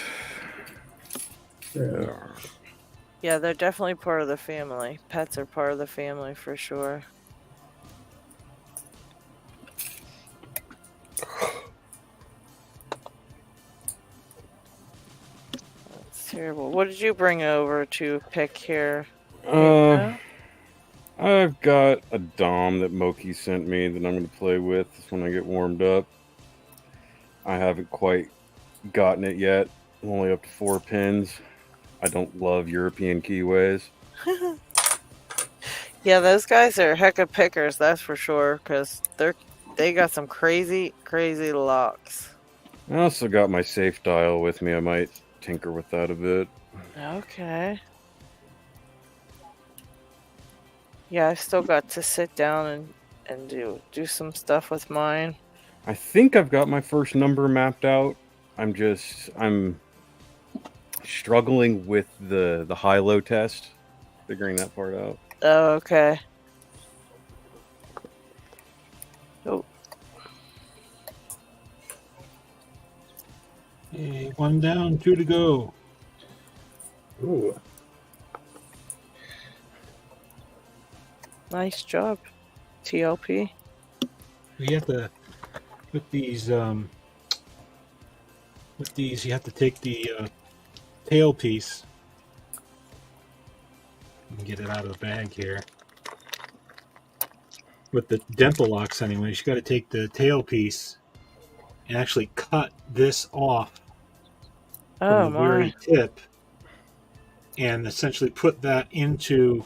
Yeah, they're definitely part of the family. Pets are part of the family for sure. That's terrible. What did you bring over to pick here? I've got a Dom that Moki sent me that I'm going to play with when I get warmed up. I haven't quite gotten it yet. I'm only up to 4 pins. I don't love European keyways. Yeah, those guys are hecka pickers, that's for sure, because they got some crazy locks. I also got my safe dial with me. I might tinker with that a bit. Okay. Yeah, I've still got to sit down and do some stuff with mine. I think I've got my first number mapped out. I'm struggling with the high-low test, figuring that part out. Oh, okay. Oh. Hey, 1 down, 2 to go. Ooh. Nice job, TLP. We have to with these you have to take the tail piece and get it out of the bag here. With the dental locks anyways, you got to take the tail piece and actually cut this off from the very tip and essentially put that into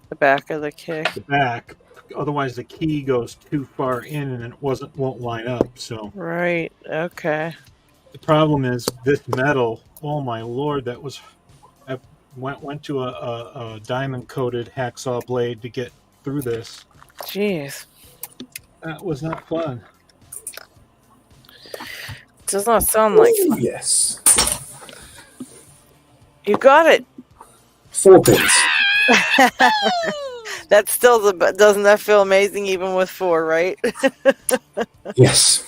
the back of the kick. The back. Otherwise the key goes too far in and it won't line up. So right, okay. The problem is this metal, oh my lord, that was I went to a diamond coated hacksaw blade to get through this. Jeez. That was not fun. Does not sound like fun. Yes. You got it. 4 pins. That's still doesn't that feel amazing even with 4, right? Yes.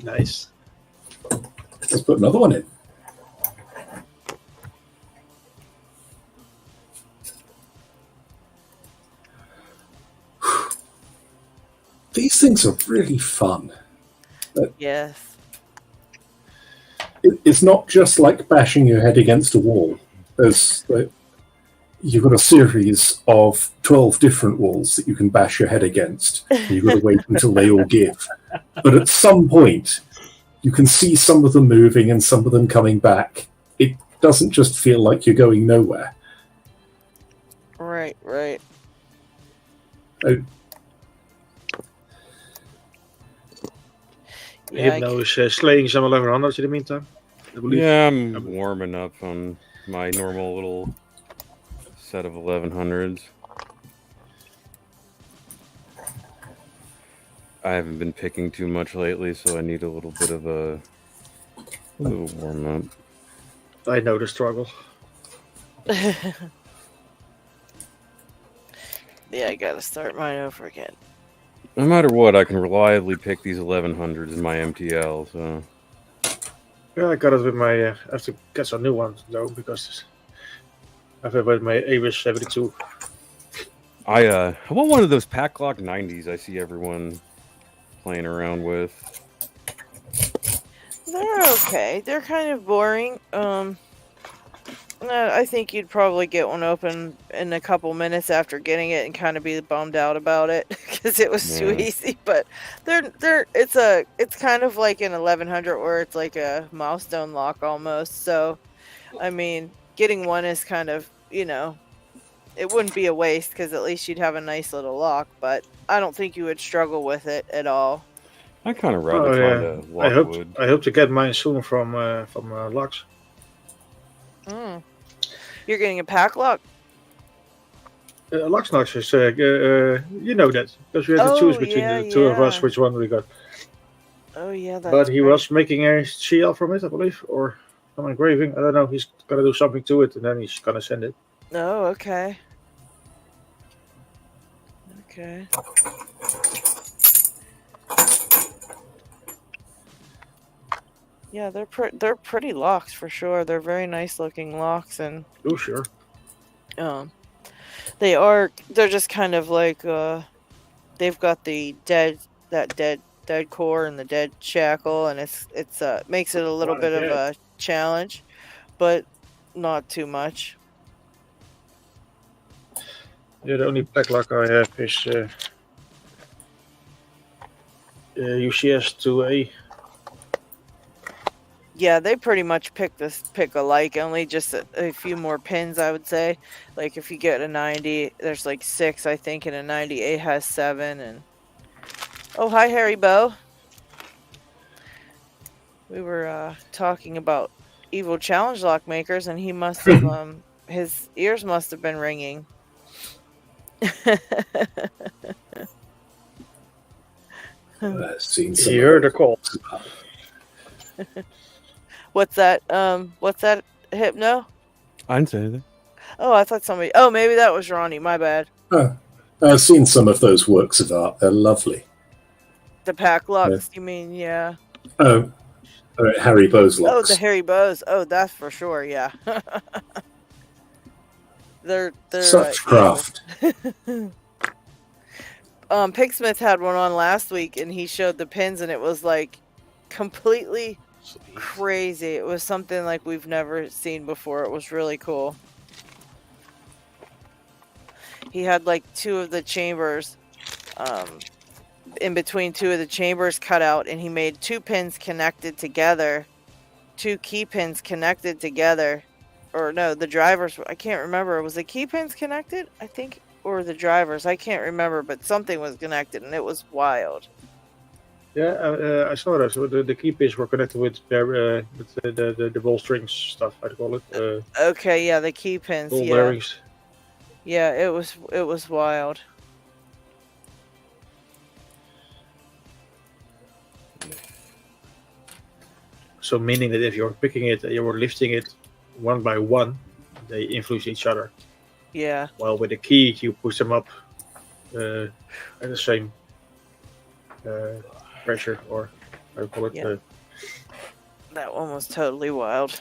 Nice. Let's put another one in. These things are really fun. Yes. It's not just like bashing your head against a wall. You've got a series of 12 different walls that you can bash your head against. You've got to wait until they all give. But at some point, you can see some of them moving and some of them coming back. It doesn't just feel like you're going nowhere. Right. Yeah, Hypno is slaying some 1100s in the meantime, I believe. Yeah, I'm warming up on my normal little set of 1100s. I haven't been picking too much lately, so I need a little bit of a little warm up. I know the struggle. Yeah, I gotta start mine over again. No matter what, I can reliably pick these 1100s in my MTL. So Yeah, I got it with my. I have to get some new ones though because I have it with my Avis 72. I want one of those pack lock 90s I see everyone playing around with. They're okay. They're kind of boring. I think you'd probably get one open in a couple minutes after getting it and kind of be bummed out about it because it was too easy. But it's kind of like an 1100 where it's like a milestone lock almost. So, I mean, getting one is kind of, it wouldn't be a waste because at least you'd have a nice little lock. But I don't think you would struggle with it at all. I kind of rather find a Lockwood. I hope to get mine soon from Locks. You're getting a pack lock? Locks is, you know that, because we had to choose between the two of us which one we got. Oh, yeah, that's But he was making a CL from it, I believe, or some engraving. I don't know. He's going to do something to it, and then he's going to send it. Oh, okay. Okay. Yeah, they're pretty locks for sure. They're very nice looking locks, and oh sure. They're just kind of like they've got the dead core and the dead shackle, and it's makes it a little bit of a challenge, but not too much. Yeah, the only pack lock I have is UCS 2A. Yeah, they pretty much pick alike, only just a few more pins, I would say. Like if you get a 90, there's like 6, I think, and a 98 has 7. And oh, hi, Harry Bow. We were talking about evil challenge lock makers, and he must have his ears must have been ringing. Seen some You heard the call. What's that? What's that, Hypno? I didn't say anything. Oh, I thought somebody. Oh, maybe that was Ronnie. My bad. I've seen some of those works of art. They're lovely. The pack locks, you mean? Yeah. Oh, Harry Bow's locks. Oh, the Harry Bows. Oh, that's for sure. Yeah. they're such craft. Pigsmith had one on last week, and he showed the pins, and it was like completely crazy. It was something like we've never seen before. It was really cool. He had like 2 of the chambers, in between 2 of the chambers cut out, and he made 2 pins connected together, 2 key pins connected together, or no, the drivers. I can't remember. Was the key pins connected? I think, or the drivers. I can't remember, but something was connected, and it was wild. Yeah, I saw that. So the key pins were connected with the ball strings stuff, I'd call it. Okay, yeah, the key pins. Ball Yeah. bearings. Yeah, it was wild. So meaning that if you're picking it, you're lifting it one by one, they influence each other. Yeah. While with the key, you push them up at the same pressure, or how do you call it? Yeah. That one was totally wild.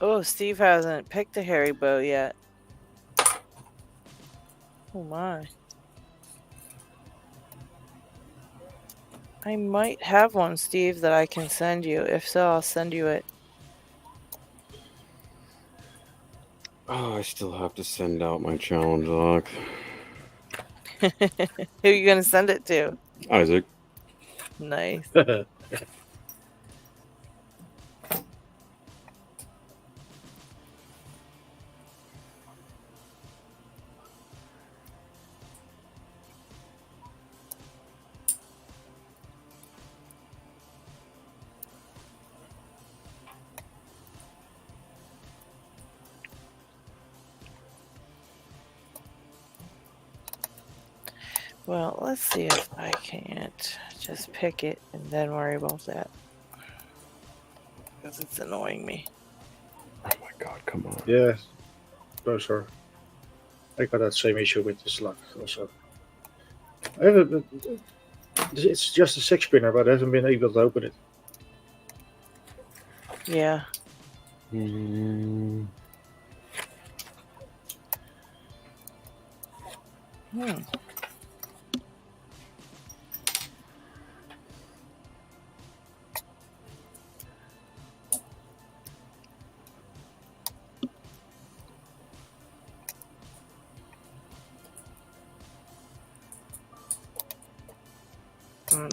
Oh, Steve hasn't picked a Harry Bow yet. Oh my. I might have one, Steve, that I can send you. If so, I'll send you it. Oh, I still have to send out my challenge lock. Who are you going to send it to? Isaac. Nice. Well, let's see if I can't just pick it and then worry about that. Because it's annoying me. Oh my god, come on. Yeah, those are. I got that same issue with this lock also. It's just a 6-spinner, but I haven't been able to open it. Yeah. Mm.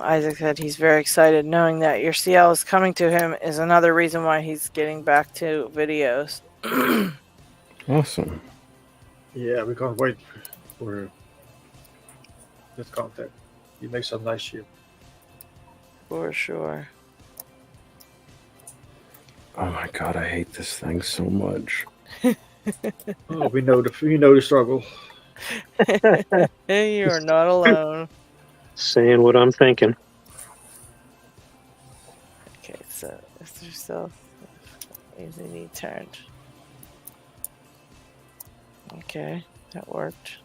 Isaac said he's very excited knowing that your CL is coming to him is another reason why he's getting back to videos. Awesome. Yeah, we can't wait for that content. He makes some nice shit. For sure. Oh my god, I hate this thing so much. Oh, we know the struggle. Hey, you're not alone. Saying what I'm thinking. Okay, so is yourself easily turned. Okay, that worked.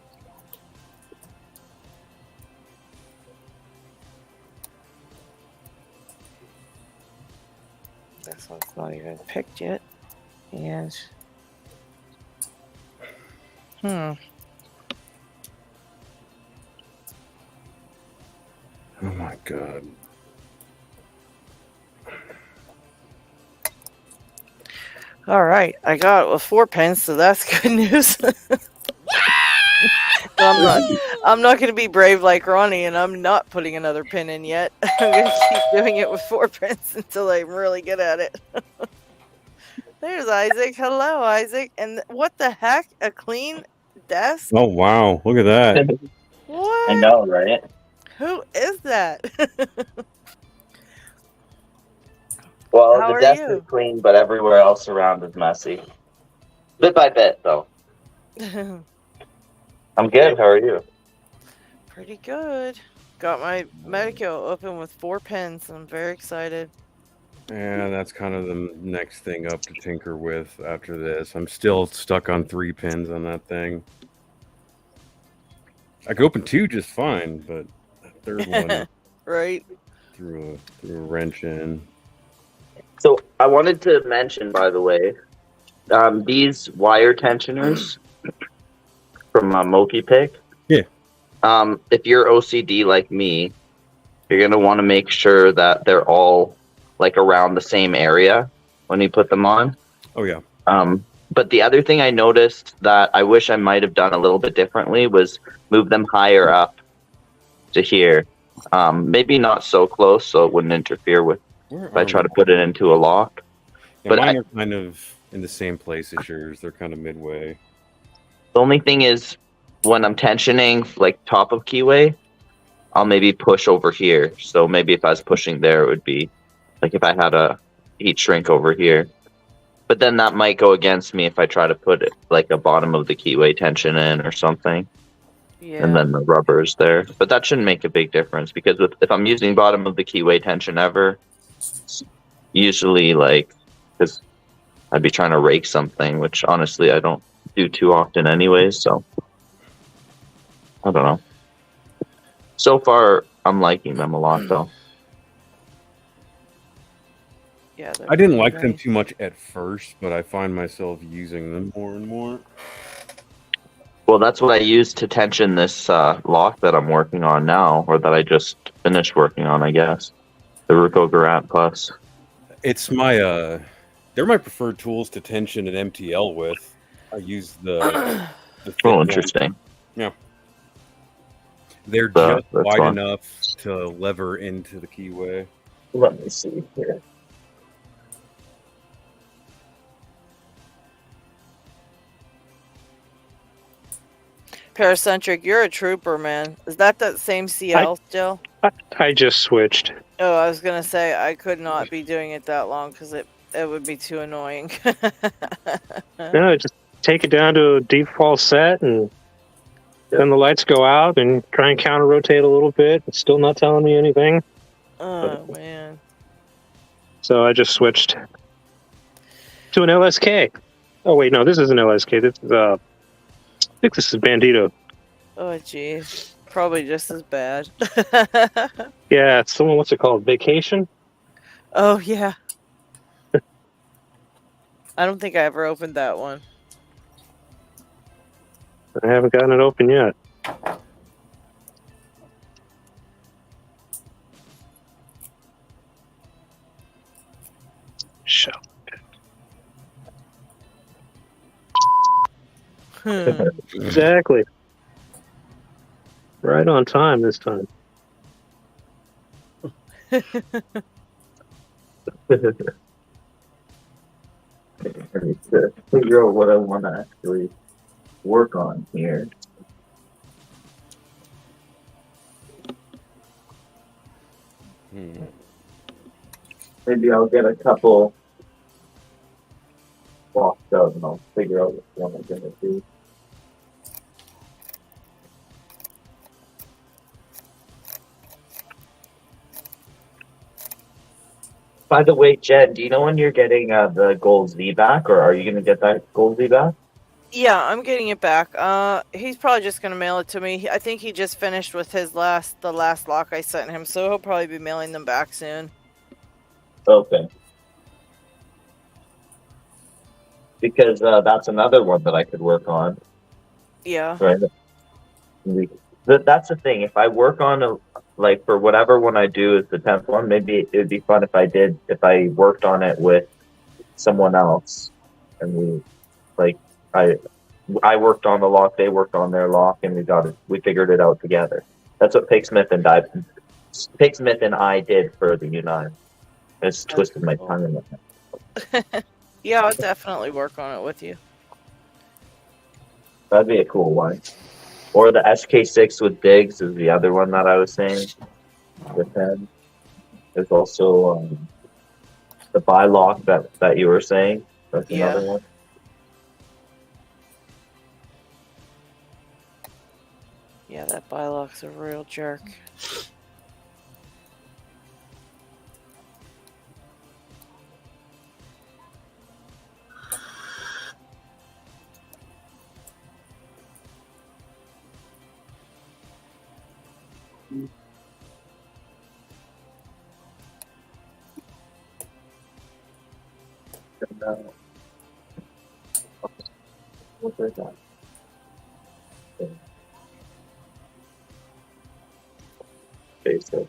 This one's not even picked yet. And Oh my god. all right, I got it with 4 pins, so that's good news. I'm not going to be brave like Ronnie, and I'm not putting another pin in yet. I'm going to keep doing it with 4 pins until I'm really good at it. There's Isaac. Hello, Isaac. And what the heck? A clean desk? Oh wow, look at that. What? I know, right? Who is that? Well, How the are desk you? is clean, but everywhere else around is messy. Bit by bit, though. I'm good. How are you? Pretty good. Got my Medico open with 4 pins. I'm very excited. Yeah, that's kind of the next thing up to tinker with after this. I'm still stuck on 3 pins on that thing. I could open 2 just fine, but that third one right? threw a wrench in. So I wanted to mention, by the way, these wire tensioners from Moki Pick. Yeah. If you're OCD like me, you're gonna want to make sure that they're all like around the same area when you put them on. Oh yeah. But the other thing I noticed that I wish I might have done a little bit differently was move them higher up to here. Maybe not so close so it wouldn't interfere with if I try to put it into a lock. Yeah, but mine are kind of in the same place as yours. They're kind of midway. The only thing is when I'm tensioning like top of keyway, I'll maybe push over here. So maybe if I was pushing there, it would be like if I had a heat shrink over here. But then that might go against me if I try to put it like a bottom of the keyway tension in or something. Yeah. And then the rubber is there. But that shouldn't make a big difference because if I'm using bottom of the keyway tension ever, usually like, because I'd be trying to rake something, which honestly I don't do too often anyways. So I don't know. So far, I'm liking them a lot though. Yeah, I didn't like them too much at first, but I find myself using them more and more. Well, that's what I use to tension this lock that I'm working on now, or that I just finished working on, I guess. The Ruko Garant Plus. It's my they're my preferred tools to tension an MTL with. I use the thick Oh, one. interesting. Yeah. They're So, just that's wide fine. enough to lever into the keyway. Let me see here. Paracentric, you're a trooper, man. Is that same CL still? I just switched. Oh, I was gonna say I could not be doing it that long because it would be too annoying. No, just take it down to a default set, and then the lights go out, and try and counter rotate a little bit. It's still not telling me anything. Oh man. So I just switched to an LSK. Oh wait, no, this isn't LSK. This is I think this is Bandito. Oh jeez. Probably just as bad. Yeah, it's the one. What's it called? Vacation. Oh yeah. I don't think I ever opened that one. I haven't gotten it open yet. Shut. Exactly. Right on time this time. To figure out what I want to actually work on here. Maybe I'll get a couple walked out and I'll figure out which one I'm gonna do. By the way, Jen, do you know when you're getting the gold Z back, or are you gonna get that gold Z back? Yeah, I'm getting it back. He's probably just gonna mail it to me. I think he just finished with the last lock I sent him, so he'll probably be mailing them back soon. Okay. Because that's another one that I could work on. Yeah. Right. That's the thing. If I work on for whatever one I do is the 10th one, maybe it would be fun if I worked on it with someone else, and I worked on the lock, they worked on their lock, and we figured it out together. That's what Pigsmith and I did for the U9. I just twisted my tongue in it. Yeah, I'll definitely work on it with you. That'd be a cool one. Or the SK6 with Diggs is the other one that I was saying with him. There's also the buy lock that you were saying. That's another one. Yeah, that Bylock's a real jerk. What's that? Facebook.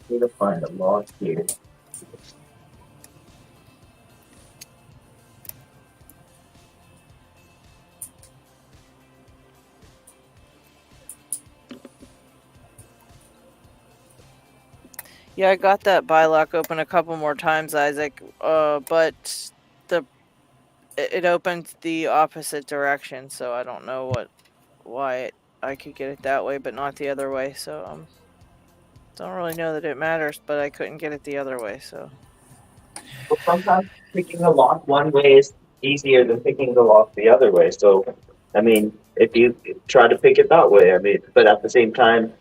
Need to find a log here. Yeah, I got that Bylock open a couple more times, Isaac. But it opened the opposite direction, so I don't know why I could get it that way, but not the other way. So don't really know that it matters, but I couldn't get it the other way. So. Well, sometimes picking a lock one way is easier than picking the lock the other way. So, I mean, if you try to pick it that way, I mean, but at the same time,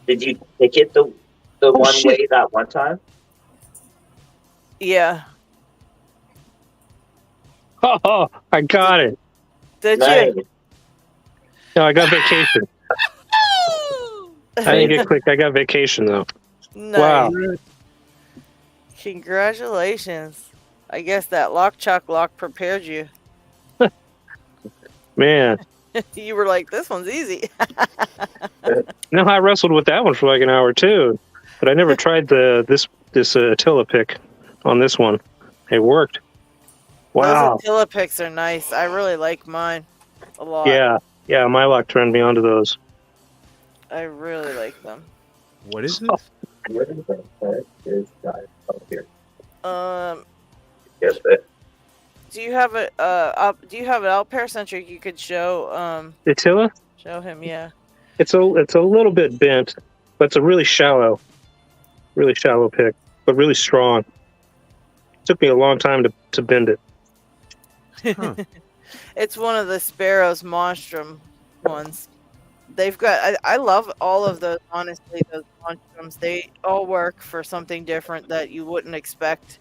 did you pick it the one way that one time? Yeah. Oh, I got it. Did you? No, I got vacation. I didn't get clicked. I got vacation though. Nice. Wow. Congratulations. I guess that lock prepared you. Man, You were like, this one's easy. no, I wrestled with that one for like an hour too, but I never tried this Attila pick on this one. It worked. Wow. Those Attila picks are nice. I really like mine a lot. Yeah, my lock turned me onto those. I really like them. What is this? Yes, Do you have an out pair centric you could show Attila? show him? Yeah. It's a little bit bent, but it's a really shallow pick, but really strong. It took me a long time to bend it. Huh. It's one of the Sparrow's Monstrum ones. They've got I love all of those, honestly, those Monstrums. They all work for something different that you wouldn't expect.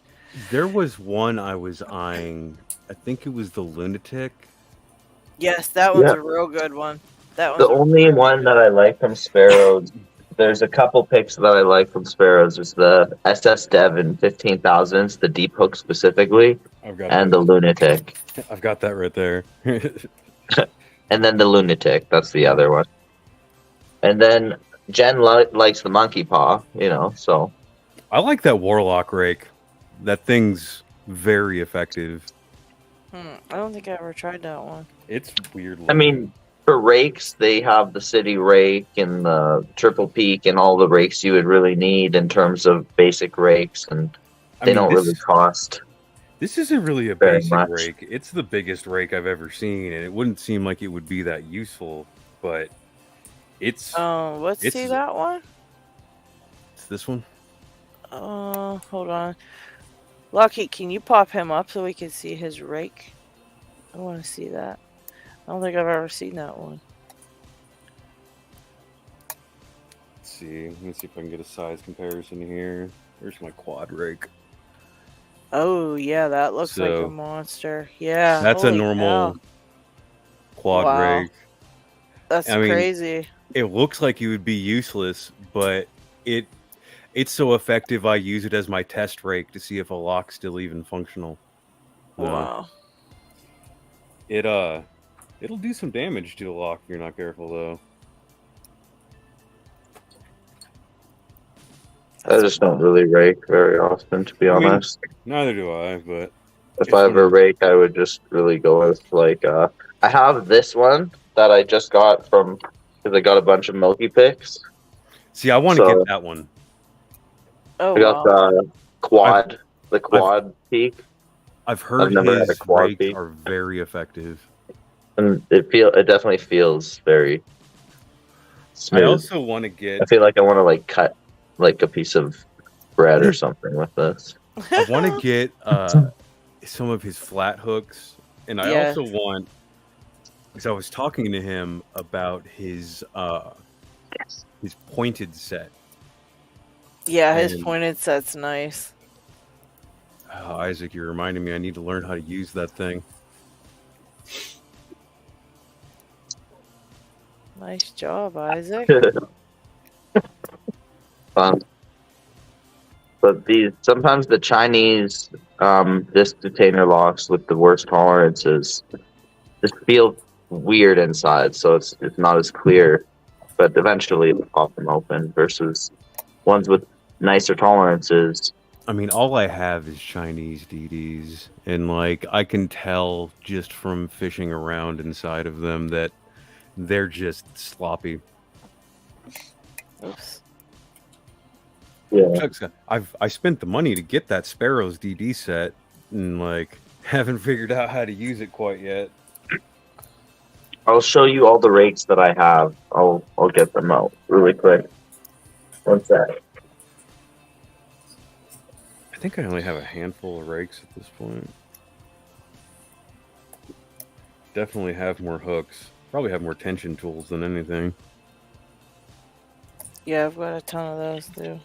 There was one I was eyeing. I think it was the Lunatic. Yes, that one's a real good one. That one's The only one that I like from Sparrows, there's a couple picks that I like from Sparrows. There's the SS Devon 15,000s, the deep hook specifically, and the Lunatic. I've got that right there. And then the Lunatic, that's the other one. And then Jen likes the Monkey Paw, so. I like that Warlock rake. That thing's very effective. I don't think I ever tried that one. It's weird. I mean, for rakes, they have the City Rake and the Triple Peak and all the rakes you would really need in terms of basic rakes, and they don't really cost. This isn't really a very basic much. rake. It's the biggest rake I've ever seen, and it wouldn't seem like it would be that useful, but it's... Let's see that one. It's this one? Hold on. LockHeat, can you pop him up so we can see his rake? I want to see that. I don't think I've ever seen that one. Let's see. Let me see if I can get a size comparison here. Where's my quad rake? Oh, yeah, that looks like a monster. Yeah. That's a holy normal cow. quad Wow. rake. That's crazy. It looks like it would be useless, but it's so effective I use it as my test rake to see if a lock's still even functional. Wow. It'll do some damage to a lock if you're not careful, though. I just don't really rake very often, to be honest. Neither do I, but... If I ever rake, I would just really go with, I have this one that I just got because I got a bunch of Milky picks. See, I want to get that one. Oh, I got the quad peak. I've heard his rakes are very effective. And it definitely feels very smooth. I also want to get... I feel like I want to, cut, a piece of bread or something with this. I want to get some of his flat hooks, and I also want, because I was talking to him about his pointed set. Yeah, his pointed set's nice. Oh, Isaac, you're reminding me I need to learn how to use that thing. Nice job, Isaac. But sometimes the Chinese disc detainer locks with the worst tolerances just feel weird inside, so it's not as clear. But eventually it'll pop them open versus ones with nicer tolerances. I mean, all I have is Chinese DDs, and I can tell just from fishing around inside of them that they're just sloppy. Oops. Yeah. I spent the money to get that Sparrow's DD set, and haven't figured out how to use it quite yet. I'll show you all the rakes that I have. I'll get them out really quick. One sec. I think I only have a handful of rakes at this point. Definitely have more hooks. Probably have more tension tools than anything. Yeah, I've got a ton of those too.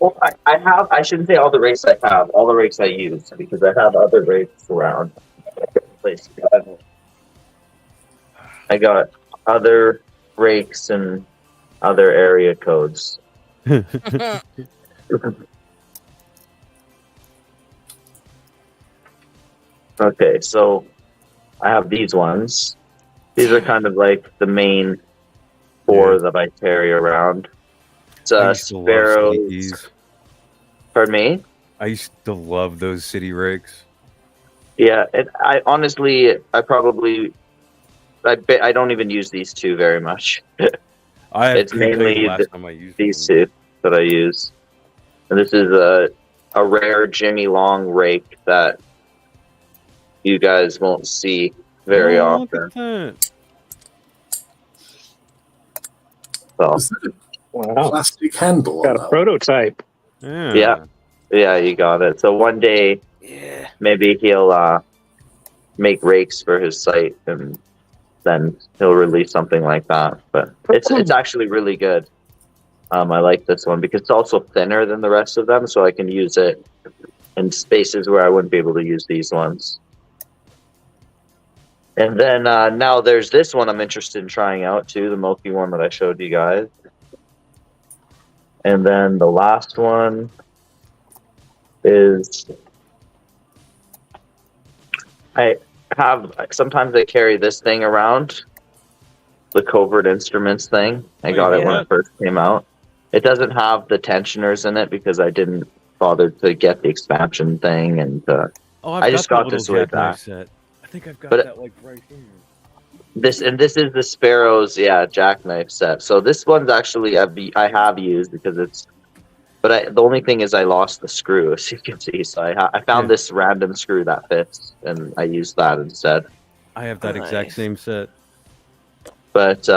Well, I shouldn't say all the rakes I have, all the rakes I use, because I have other rakes around. I got other rakes and other area codes. Okay, so I have these ones. These are kind of like the main four that I carry around. It's I used to love city sparrows. keys. Pardon me? I used to love those city rakes. Yeah, I honestly, I don't even use these two very much. It's mainly last time I used these two that I use. And this is a rare Jimmy Long rake that you guys won't see very often. So, wow. Plastic handle. Got a prototype. Yeah, you got it. So one day, maybe he'll make rakes for his site, and then he'll release something like that. But it's actually really good. I like this one because it's also thinner than the rest of them, so I can use it in spaces where I wouldn't be able to use these ones. And then now there's this one I'm interested in trying out too, the Moki one that I showed you guys. And then the last one is sometimes I carry this thing around, the Covert Instruments thing. I got it when it first came out. It doesn't have the tensioners in it because I didn't bother to get the expansion thing, and I just got this way back. Set. I think I've got But that like right here. This is the Sparrows, jackknife set. So this one's actually I have used because it's. But the only thing is I lost the screw, as you can see. So I found this random screw that fits, and I used that instead. I have that exact same set. But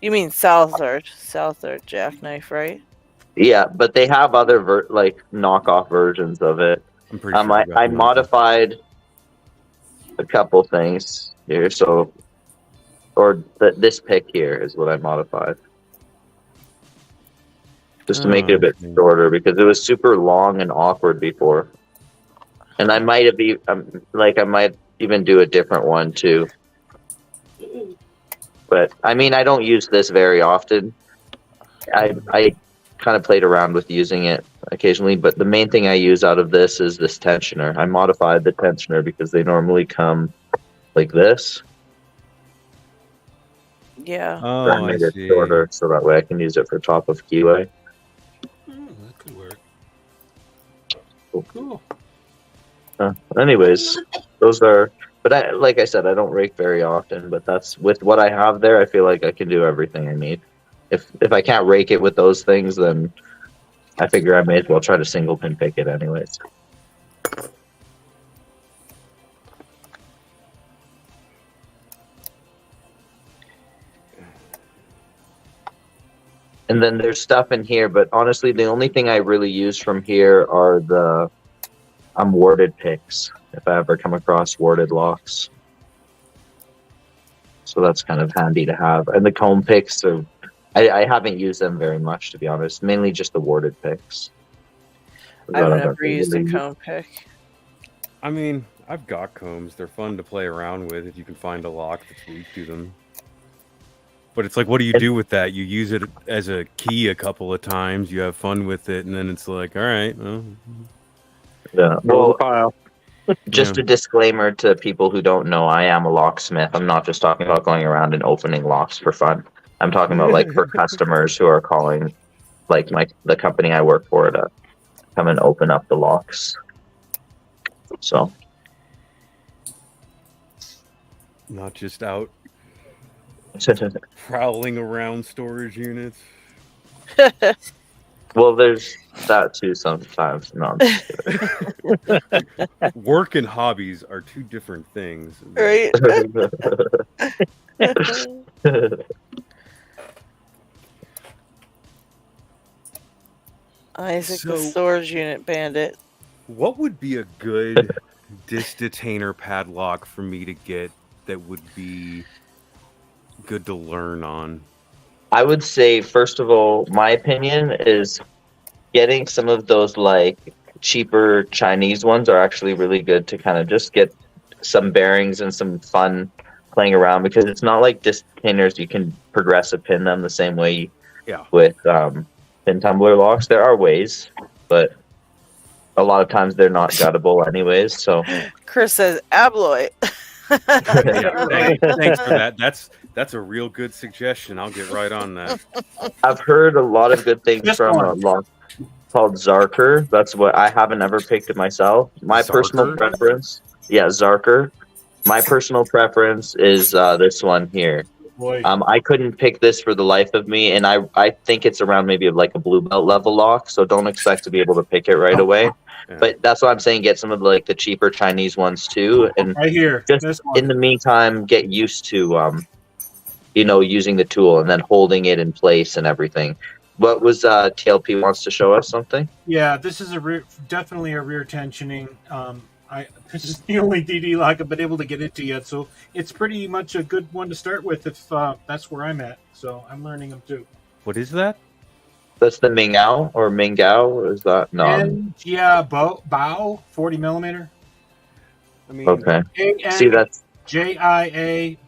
you mean Southard jackknife, right? Yeah, but they have other knockoff versions of it. I'm pretty sure I modified a couple things here, this pick here is what I modified. Just to make it a bit shorter, because it was super long and awkward before. And I might even do a different one too. But I mean, I don't use this very often. I kind of played around with using it occasionally, but the main thing I use out of this is this tensioner. I modified the tensioner because they normally come like this. Yeah. Oh, I made it shorter so that way I can use it for top of keyway. That could work. Cool. Anyways, those are. But like I said, I don't rake very often. But that's with what I have there. I feel like I can do everything I need. If I can't rake it with those things, then I figure I may as well try to single pin pick it anyways. And then there's stuff in here, but honestly, the only thing I really use from here are the warded picks, if I ever come across warded locks. So that's kind of handy to have. And the comb picks, I haven't used them very much, to be honest. Mainly just the warded picks. I've never used a comb pick. I mean, I've got combs. They're fun to play around with if you can find a lock that's weak to them. But it's like, what do you do with that? You use it as a key a couple of times, you have fun with it, and then it's like, all right. Well. Yeah. Well, just a disclaimer to people who don't know, I am a locksmith. I'm not just talking about going around and opening locks for fun. I'm talking about like for customers who are calling like the company I work for to come and open up the locks. So. Not just out prowling around storage units. Well, there's that too sometimes. No, work and hobbies are two different things. Right? Isaac, the storage unit bandit. What would be a good disc detainer padlock for me to get that would be good to learn on? I would say, first of all, my opinion is getting some of those like cheaper Chinese ones are actually really good to kind of just get some bearings and some fun playing around, because it's not like disc detainers you can progressive pin them the same way with pin tumbler locks. There are ways, but a lot of times they're not guttable anyways. So Chris says abloy. Thanks for that. That's a real good suggestion. I'll get right on that. I've heard a lot of good things This from one. a lock called Zarker. That's what I haven't ever picked it myself. My personal Zarker? preference, yeah, Zarker. My personal preference is this one here. Boy. I couldn't pick this for the life of me, and I think it's around maybe like a blue belt level lock, so don't expect to be able to pick it right away. Yeah. But that's why I'm saying get some of the cheaper Chinese ones too, and Right here. just This one. in the meantime get used to using the tool and then holding it in place and everything. What was TLP wants to show us something? Yeah, this is definitely a rear tensioning. This is the only DD lock I've been able to get into yet, so it's pretty much a good one to start with if that's where I'm at. So I'm learning them too. What is that? That's the Mingao or Mingao, or is that no? And yeah, bow 40 millimeter. I mean, Okay. See, that's JIABAO.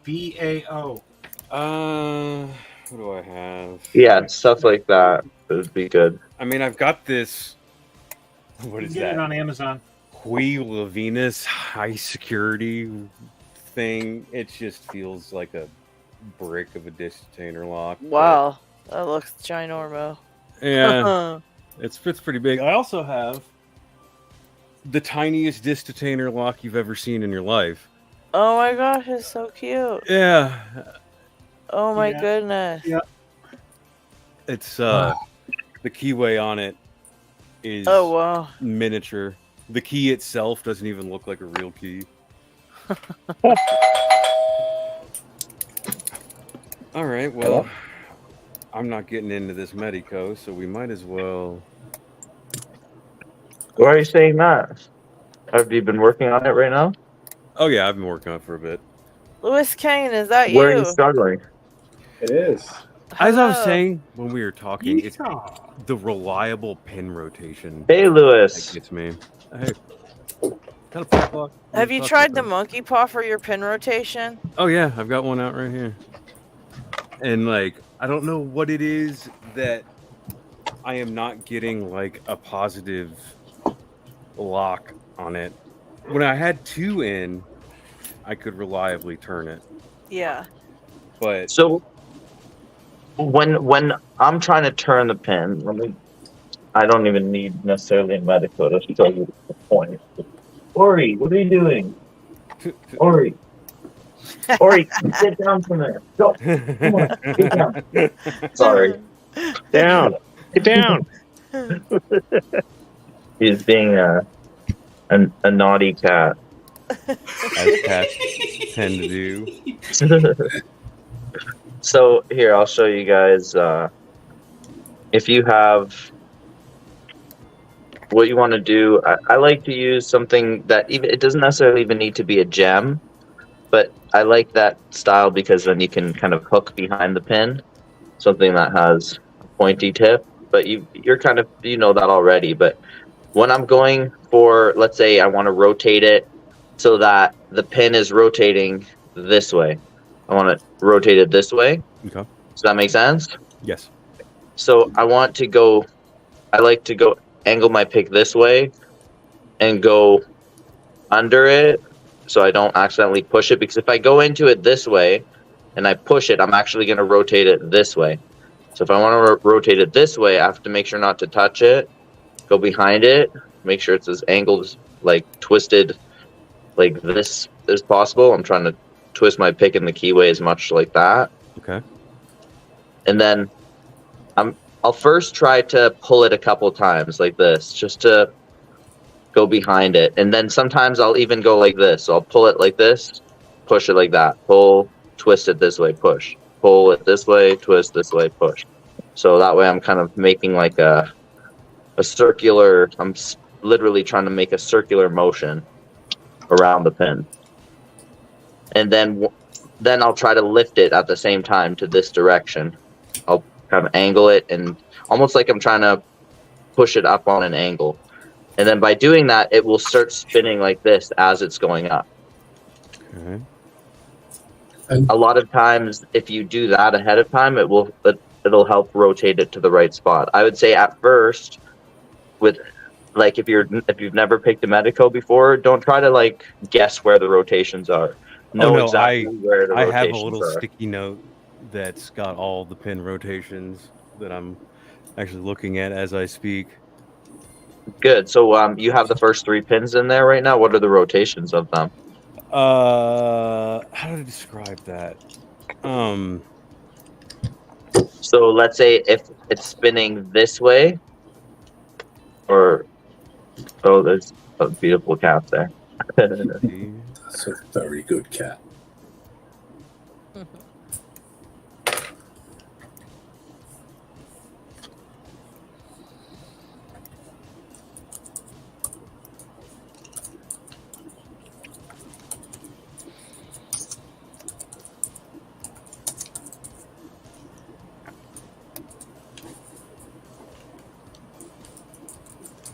what do I have? yeah, stuff like that would be good. I mean, I've got this. What You is can get it that? on Amazon. Hui Levinus high security thing. It just feels like a brick of a detainer lock. Wow, that looks ginormo. Yeah, it's pretty big. I also have the tiniest detainer lock you've ever seen in your life. Oh my gosh, it's so cute. Yeah, Oh my Yeah. goodness. Yeah. it's the keyway on it is Oh wow. miniature. The key itself doesn't even look like a real key. All right, well, I'm not getting into this Medico, so we might as well. Why are you saying that? Have you been working on it right now? Oh yeah, I've been working on it for a bit. Lewis Kane, is that Where are you? you struggling? It is. As I was Hello. saying when we were talking, it's Yeehaw. the reliable pin rotation Hey, that Lewis. gets me. Hey, got a pop lock? Have you Fuck tried with the them. monkey paw for your pin rotation? Oh yeah, I've got one out right here. And like, I don't know what it is that I am not getting like a positive lock on it. When I had two in, I could reliably turn it. Yeah. But So when I'm trying to turn the pin, I don't even need necessarily a medico to show you the point. Ori, what are you doing? Ori, get down from there. Go. Come on, get down. Sorry. Down. Get down. He's being a naughty cat. as cats tend to do. So here, I'll show you guys. If you have what you want to do, I like to use something that it doesn't necessarily even need to be a gem, but I like that style because then you can kind of hook behind the pin, something that has a pointy tip. But you're kind of that already. But when I'm going for, let's say I want to rotate it so that the pin is rotating this way. I want to rotate it this way. Okay. Does that make sense? Yes. So I like to go angle my pick this way and go under it so I don't accidentally push it, because if I go into it this way and I push it, I'm actually going to rotate it this way. So if I want to rotate it this way, I have to make sure not to touch it, go behind it, make sure it's as angled, like twisted like this as possible. I'm trying to twist my pick in the keyway as much like that. Okay. And then I'll first try to pull it a couple times like this, just to go behind it. And then sometimes I'll even go like this. So I'll pull it like this, push it like that, pull, twist it this way, push, pull it this way, twist this way, push. So that way I'm kind of making like a circular, I'm literally trying to make a circular motion around the pin. And then I'll try to lift it at the same time to this direction. I'll kind of angle it and almost like I'm trying to push it up on an angle. And then by doing that, it will start spinning like this as it's going up. Okay. A lot of times, if you do that ahead of time, it'll help rotate it to the right spot. I would say at first, with like if you've never picked a Medico before, don't try to like guess where the rotations are. Know exactly where the I rotations have a little are. sticky note that's got all the pin rotations that I'm actually looking at as I speak. Good. So you have the first 3 pins in there right now. What are the rotations of them? How do I describe that? So let's say if it's spinning this way, or there's a beautiful cat there. That's a very good cat.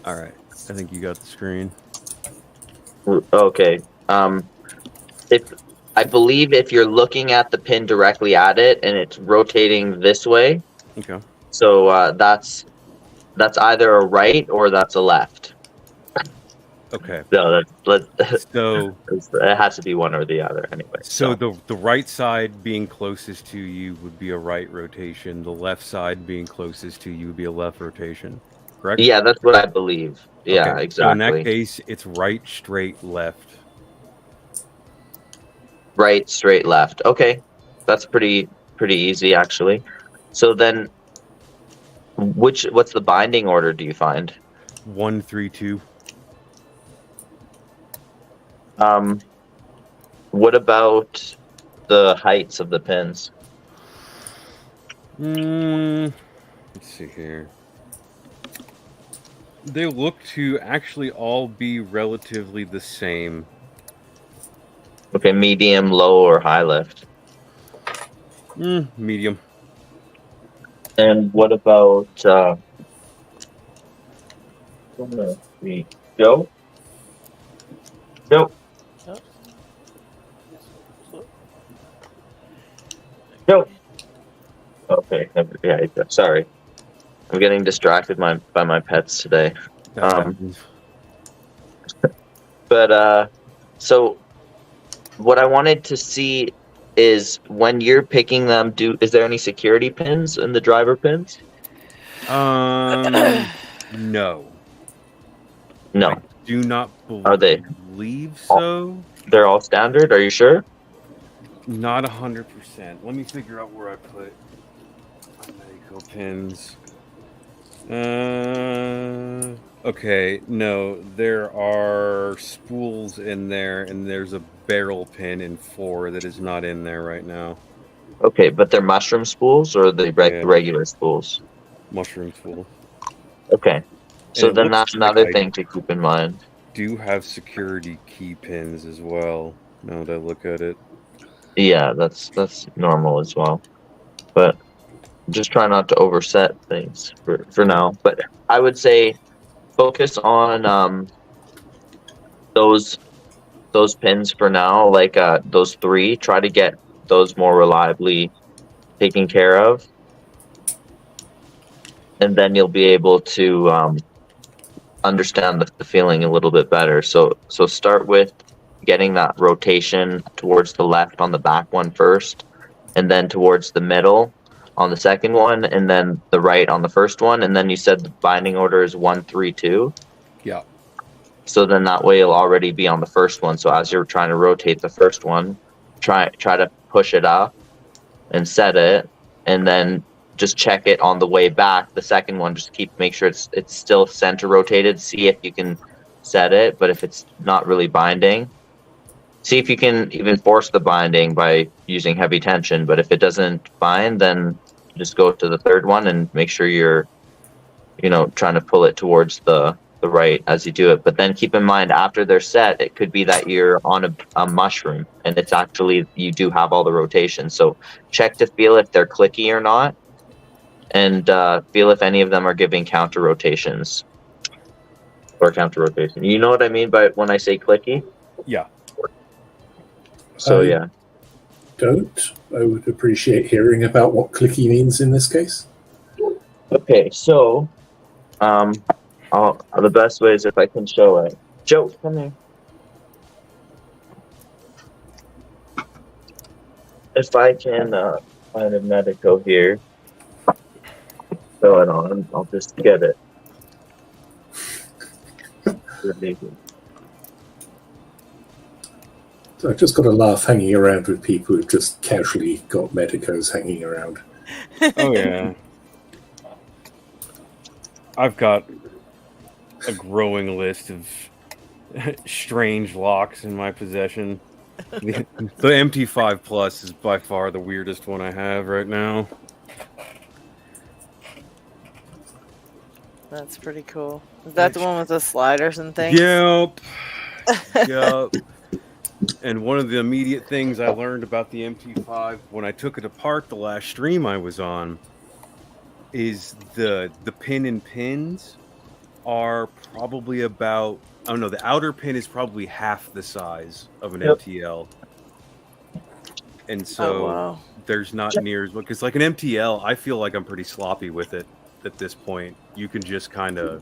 All right, I think you got the screen. Okay. I believe if you're looking at the pin directly at it and it's rotating this way, Okay. so that's either a right or that's a left. Okay. So So it has to be one or the other anyway. So the right side being closest to you would be a right rotation. The left side being closest to you would be a left rotation. Correct? Yeah, that's what I believe. Yeah, okay. exactly. So in that case, it's right, straight, left. Right, straight, left. Okay, that's pretty easy actually. So then, what's the binding order? Do you find 1, 3, 2? What about the heights of the pins? Let's see here. They look to actually all be relatively the same. Okay, medium, low, or high lift? Medium. And what about Joe? Joe? Joe? Okay, yeah, sorry. I'm getting distracted by my pets today. But so what I wanted to see is when you're picking them, is there any security pins in the driver pins? No. No. I do not believe Are they? So. They're all standard? Are you sure? Not 100%. Let me figure out where I put my medical pins. Okay, no, there are spools in there, and there's a barrel pin in 4 that is not in there right now. Okay, but they're mushroom spools or the regular spools? Mushroom spool. Okay, so then that's another thing to keep in mind. Do have security key pins as well, now that I look at it. Yeah, that's normal as well. But just try not to overset things for now. But I would say focus on those pins for now, like those 3. Try to get those more reliably taken care of, and then you'll be able to understand the feeling a little bit better. So start with getting that rotation towards the left on the back one first, and then towards the middle on the second one, and then the right on the first one. And then you said the binding order is 1, 3, 2. Yeah. So then that way you'll already be on the first one. So as you're trying to rotate the first one, try to push it up and set it, and then just check it on the way back. The second one, just make sure it's still center rotated. See if you can set it, but if it's not really binding, see if you can even force the binding by using heavy tension. But if it doesn't bind, then just go to the third one and make sure you're, trying to pull it towards the right as you do it. But then keep in mind, after they're set, it could be that you're on a mushroom, and it's actually, you do have all the rotations. So check to feel if they're clicky or not, and feel if any of them are giving counter rotations. Or counter rotation. You know what I mean by when I say clicky? Yeah. So yeah. Don't. I would appreciate hearing about what clicky means in this case. Okay, so The best way is if I can show it. Joe, come here. If I can find a medico here, throw it on, I'll just get it. So I've just got a laugh hanging around with people who've just casually got medicos hanging around. Oh yeah. I've got a growing list of strange locks in my possession. The MT5 Plus is by far the weirdest one I have right now. That's pretty cool. Is that the one with the sliders and things? Yep. Yep. And one of the immediate things I learned about the MT5 when I took it apart the last stream I was on is the pin and pins are probably about, oh no, the outer pin is probably half the size of an MTL. And so there's not near as much, because like an MTL, I feel like I'm pretty sloppy with it at this point. You can just kind of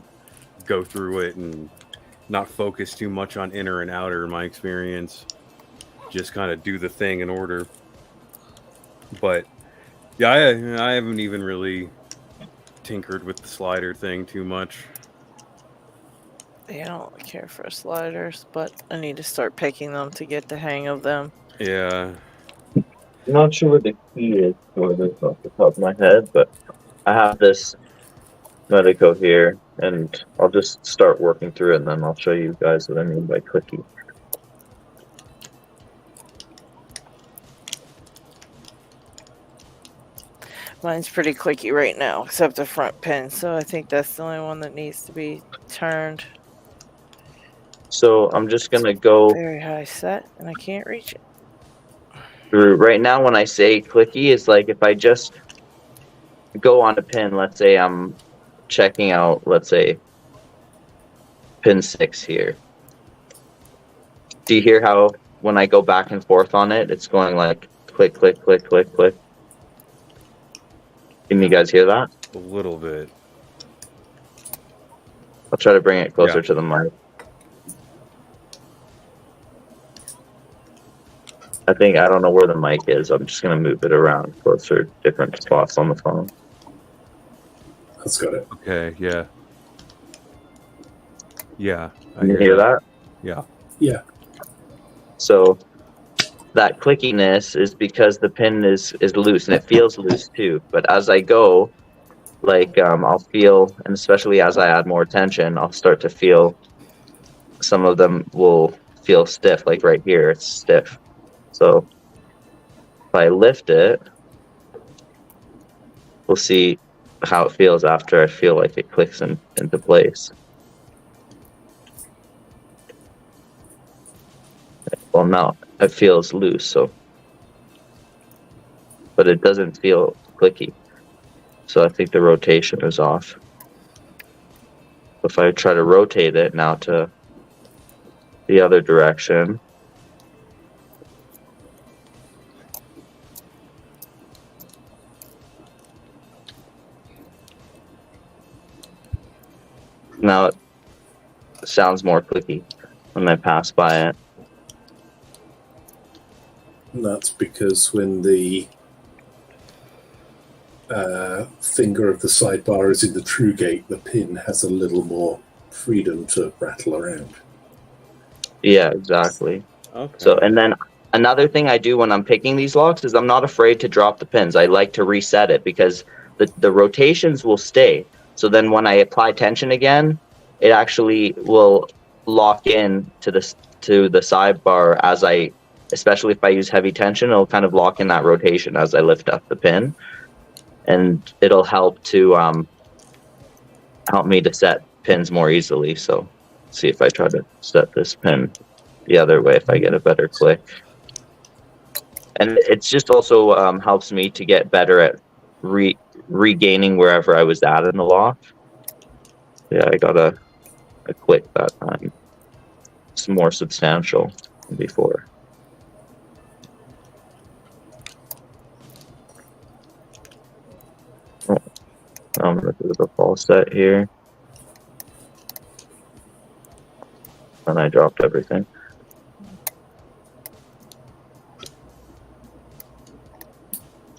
go through it and not focus too much on inner and outer in my experience. Just kind of do the thing in order. But yeah, I haven't even really tinkered with the slider thing too much. I don't care for sliders, but I need to start picking them to get the hang of them. Yeah. I'm not sure what the key is for this off the top of my head, but I have this medico here, and I'll just start working through it, and then I'll show you guys what I mean by clicky. Mine's pretty clicky right now, except the front pin, so I think that's the only one that needs to be turned. So I'm just going to go very high set, and I can't reach it. Through. Right now, when I say clicky, it's like if I just go on a pin, let's say I'm checking out, let's say, pin 6 here. Do you hear how when I go back and forth on it, it's going like click, click, click, click, click? Can you guys hear that? A little bit. I'll try to bring it closer to the mic. I don't know where the mic is. I'm just going to move it around closer, different spots on the phone. That's got it. Okay, yeah. Yeah. Can you hear that? Yeah. Yeah. So that clickiness is because the pin is loose, and it feels loose too. But as I go, like I'll feel, and especially as I add more tension, I'll start to feel some of them will feel stiff, like right here, it's stiff. So if I lift it, we'll see how it feels after I feel like it clicks into place. Well, now it feels loose, so, but it doesn't feel clicky. So I think the rotation is off. If I try to rotate it now to the other direction, now it sounds more clicky when I pass by it. And that's because when the finger of the sidebar is in the true gate, the pin has a little more freedom to rattle around. Yeah, exactly. Okay. So, and then another thing I do when I'm picking these locks is I'm not afraid to drop the pins. I like to reset it because the rotations will stay. So then when I apply tension again, it actually will lock in to the sidebar as I, especially if I use heavy tension, it'll kind of lock in that rotation as I lift up the pin. And it'll help to help me to set pins more easily. So see if I try to set this pin the other way, if I get a better click. And it's just also helps me to get better at regaining wherever I was at in the lock. Yeah, I got a click that time. It's more substantial than before. I'm going to do the false set here. And I dropped everything.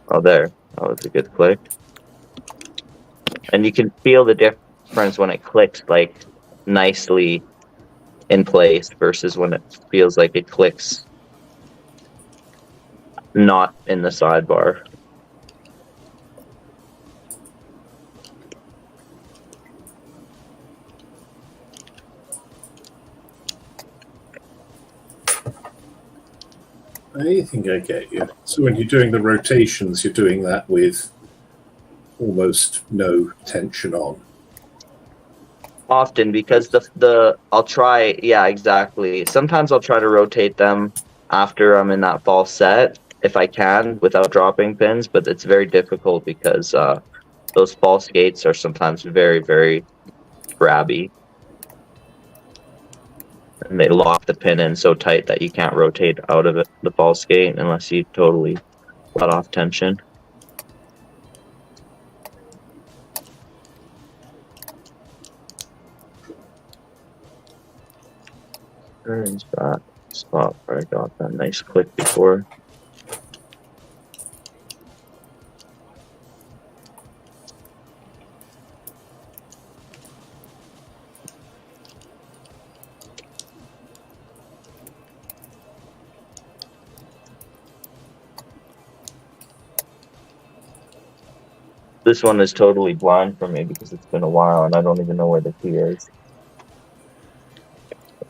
Oh, there. That was a good click. And you can feel the difference when it clicks like nicely in place versus when it feels like it clicks not in the sidebar. I think I get you. So when you're doing the rotations, you're doing that with almost no tension on. Often, because the I'll try, yeah, exactly. Sometimes I'll try to rotate them after I'm in that false set if I can without dropping pins, but it's very difficult because those false gates are sometimes very, very grabby. And they lock the pin in so tight that you can't rotate out of it, the false gate, unless you totally let off tension. Turns back spot where I got that nice click before. This one is totally blind for me because it's been a while and I don't even know where the key is.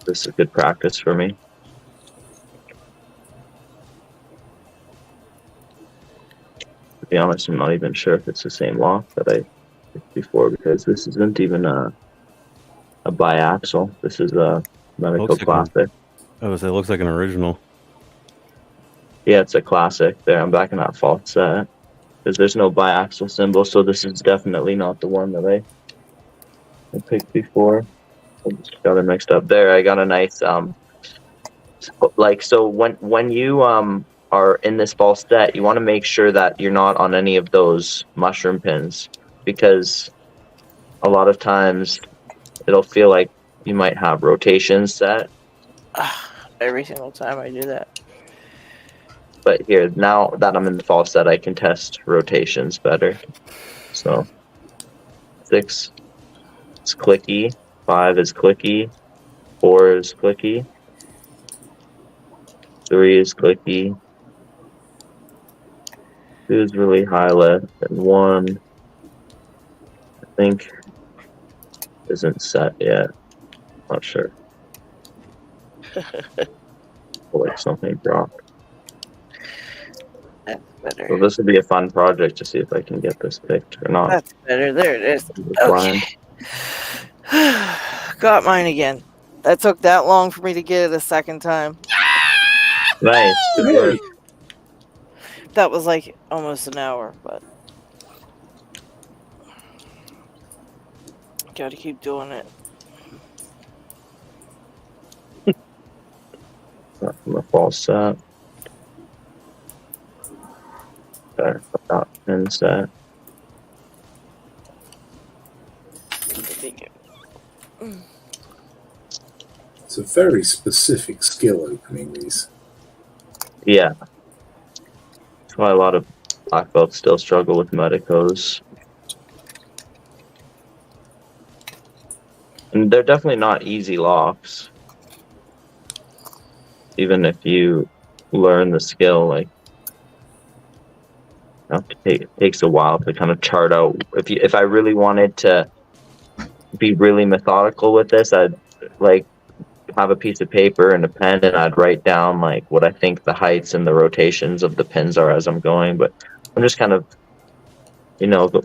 This is good practice for me. To be honest, I'm not even sure if it's the same lock that I picked before because this isn't even a biaxial. This is a medical classic. Oh, so it looks like an original. Yeah, it's a classic. There, I'm back in that false set because there's no biaxial symbol, so this is definitely not the one that I picked before. I just got it mixed up. There, I got a nice like, so when you are in this false set, you want to make sure that you're not on any of those mushroom pins because a lot of times it'll feel like you might have rotations set. Every single time I do that. But here, now that I'm in the false set, I can test rotations better. So 6 is clicky, 5 is clicky, 4 is clicky, 3 is clicky, 2 is really high left, and 1 I think isn't set yet. Not sure. Like something dropped. That's better. So this would be a fun project to see if I can get this picked or not. That's better. There it is. Okay. Got mine again. That took that long for me to get it a second time. Nice. Good work. That was like almost an hour, but gotta keep doing it. Not from a false set. Better put that pin set. It's a very specific skill opening these. Yeah. That's why a lot of black belts still struggle with medicos. And they're definitely not easy locks. Even if you learn the skill, like, it takes a while to kind of chart out. If I really wanted to be really methodical with this, I'd like have a piece of paper and a pen and I'd write down like what I think the heights and the rotations of the pins are as I'm going. But I'm just kind of,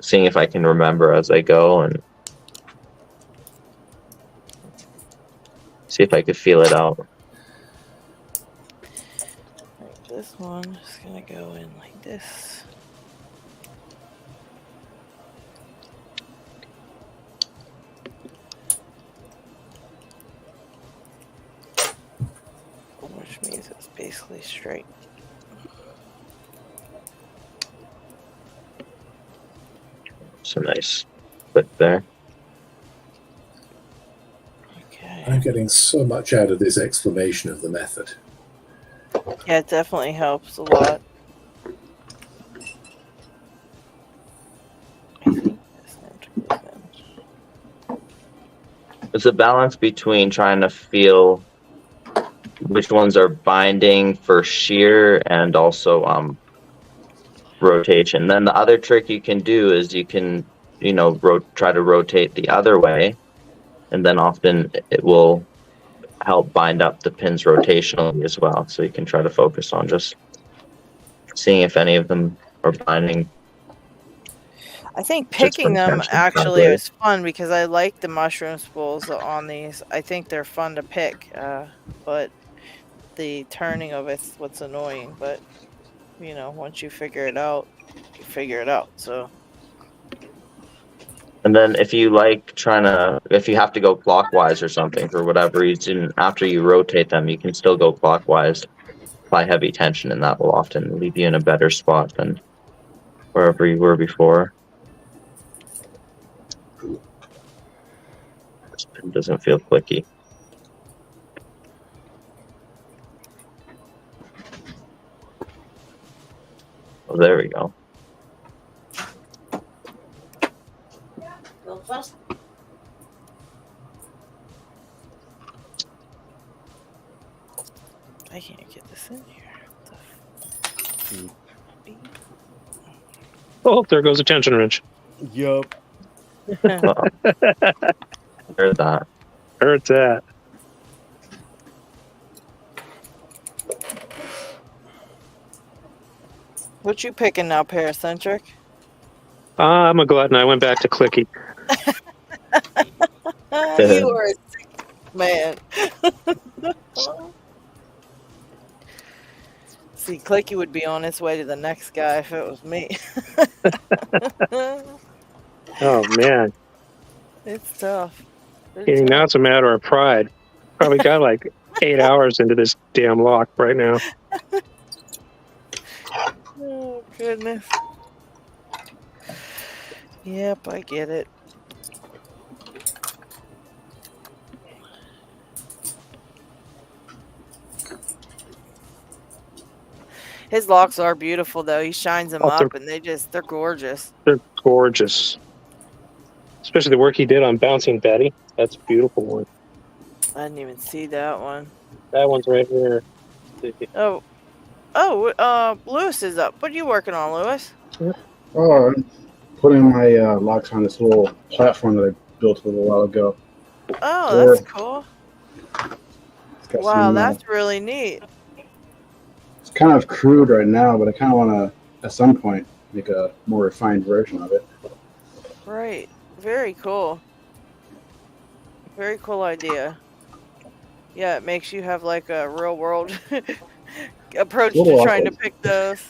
seeing if I can remember as I go and see if I could feel it out. Like this one is gonna go in like this. Which means it's basically straight. So nice clip there. Okay. I'm getting so much out of this explanation of the method. Yeah, it definitely helps a lot. I think this end goes in. It's a balance between trying to feel which ones are binding for shear and also rotation. Then the other trick you can do is you can, try to rotate the other way, and then often it will help bind up the pins rotationally as well. So you can try to focus on just seeing if any of them are binding. I think Just picking pay them attention, actually probably. is fun because I like the mushroom spools on these. I think they're fun to pick, but the turning of it's what's annoying. But once you figure it out, you figure it out. So. And then if you if you have to go clockwise or something for whatever reason, after you rotate them, you can still go clockwise, apply heavy tension, and that will often leave you in a better spot than wherever you were before. This pin doesn't feel clicky. Oh, there we go. Go fast. I can't get this in here. Oh, there goes a tension wrench. Yup. Heard that. Heard that. What you picking now, Paracentric? I'm a glutton. I went back to clicky. You are a sick man. See, Clicky would be on his way to the next guy if it was me. Oh, man. It's tough. Now it's a matter of pride. Probably got like 8 hours into this damn lock right now. Oh, goodness. Yep, I get it. His locks are beautiful, though. He shines them up, and they're gorgeous. They're gorgeous. Especially the work he did on Bouncing Betty. That's a beautiful one. I didn't even see that one. That one's right here. Lewis is up. What are you working on, Lewis? Oh, I'm putting my locks on this little platform that I built a little while ago. Oh, that's cool. Wow, some, that's really neat. It's kind of crude right now, but I kind of want to, at some point, make a more refined version of it. Right. Very cool. Very cool idea. Yeah, it makes you have like a real world approach to trying to pick those.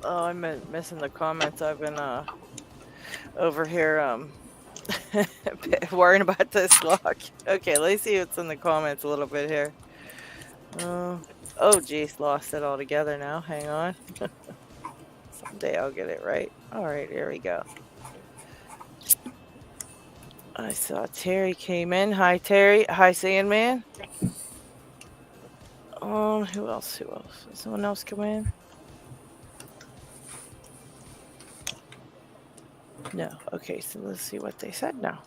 Oh, I'm missing the comments. I've been over here worrying about this lock. Okay, let's see what's in the comments a little bit here. Oh geez, lost it all together now. Hang on. Someday I'll get it right. Alright, here we go. I saw Terry came in. Hi Terry. Hi Sandman. Who else? Did someone else come in? No. Okay, so let's see what they said now.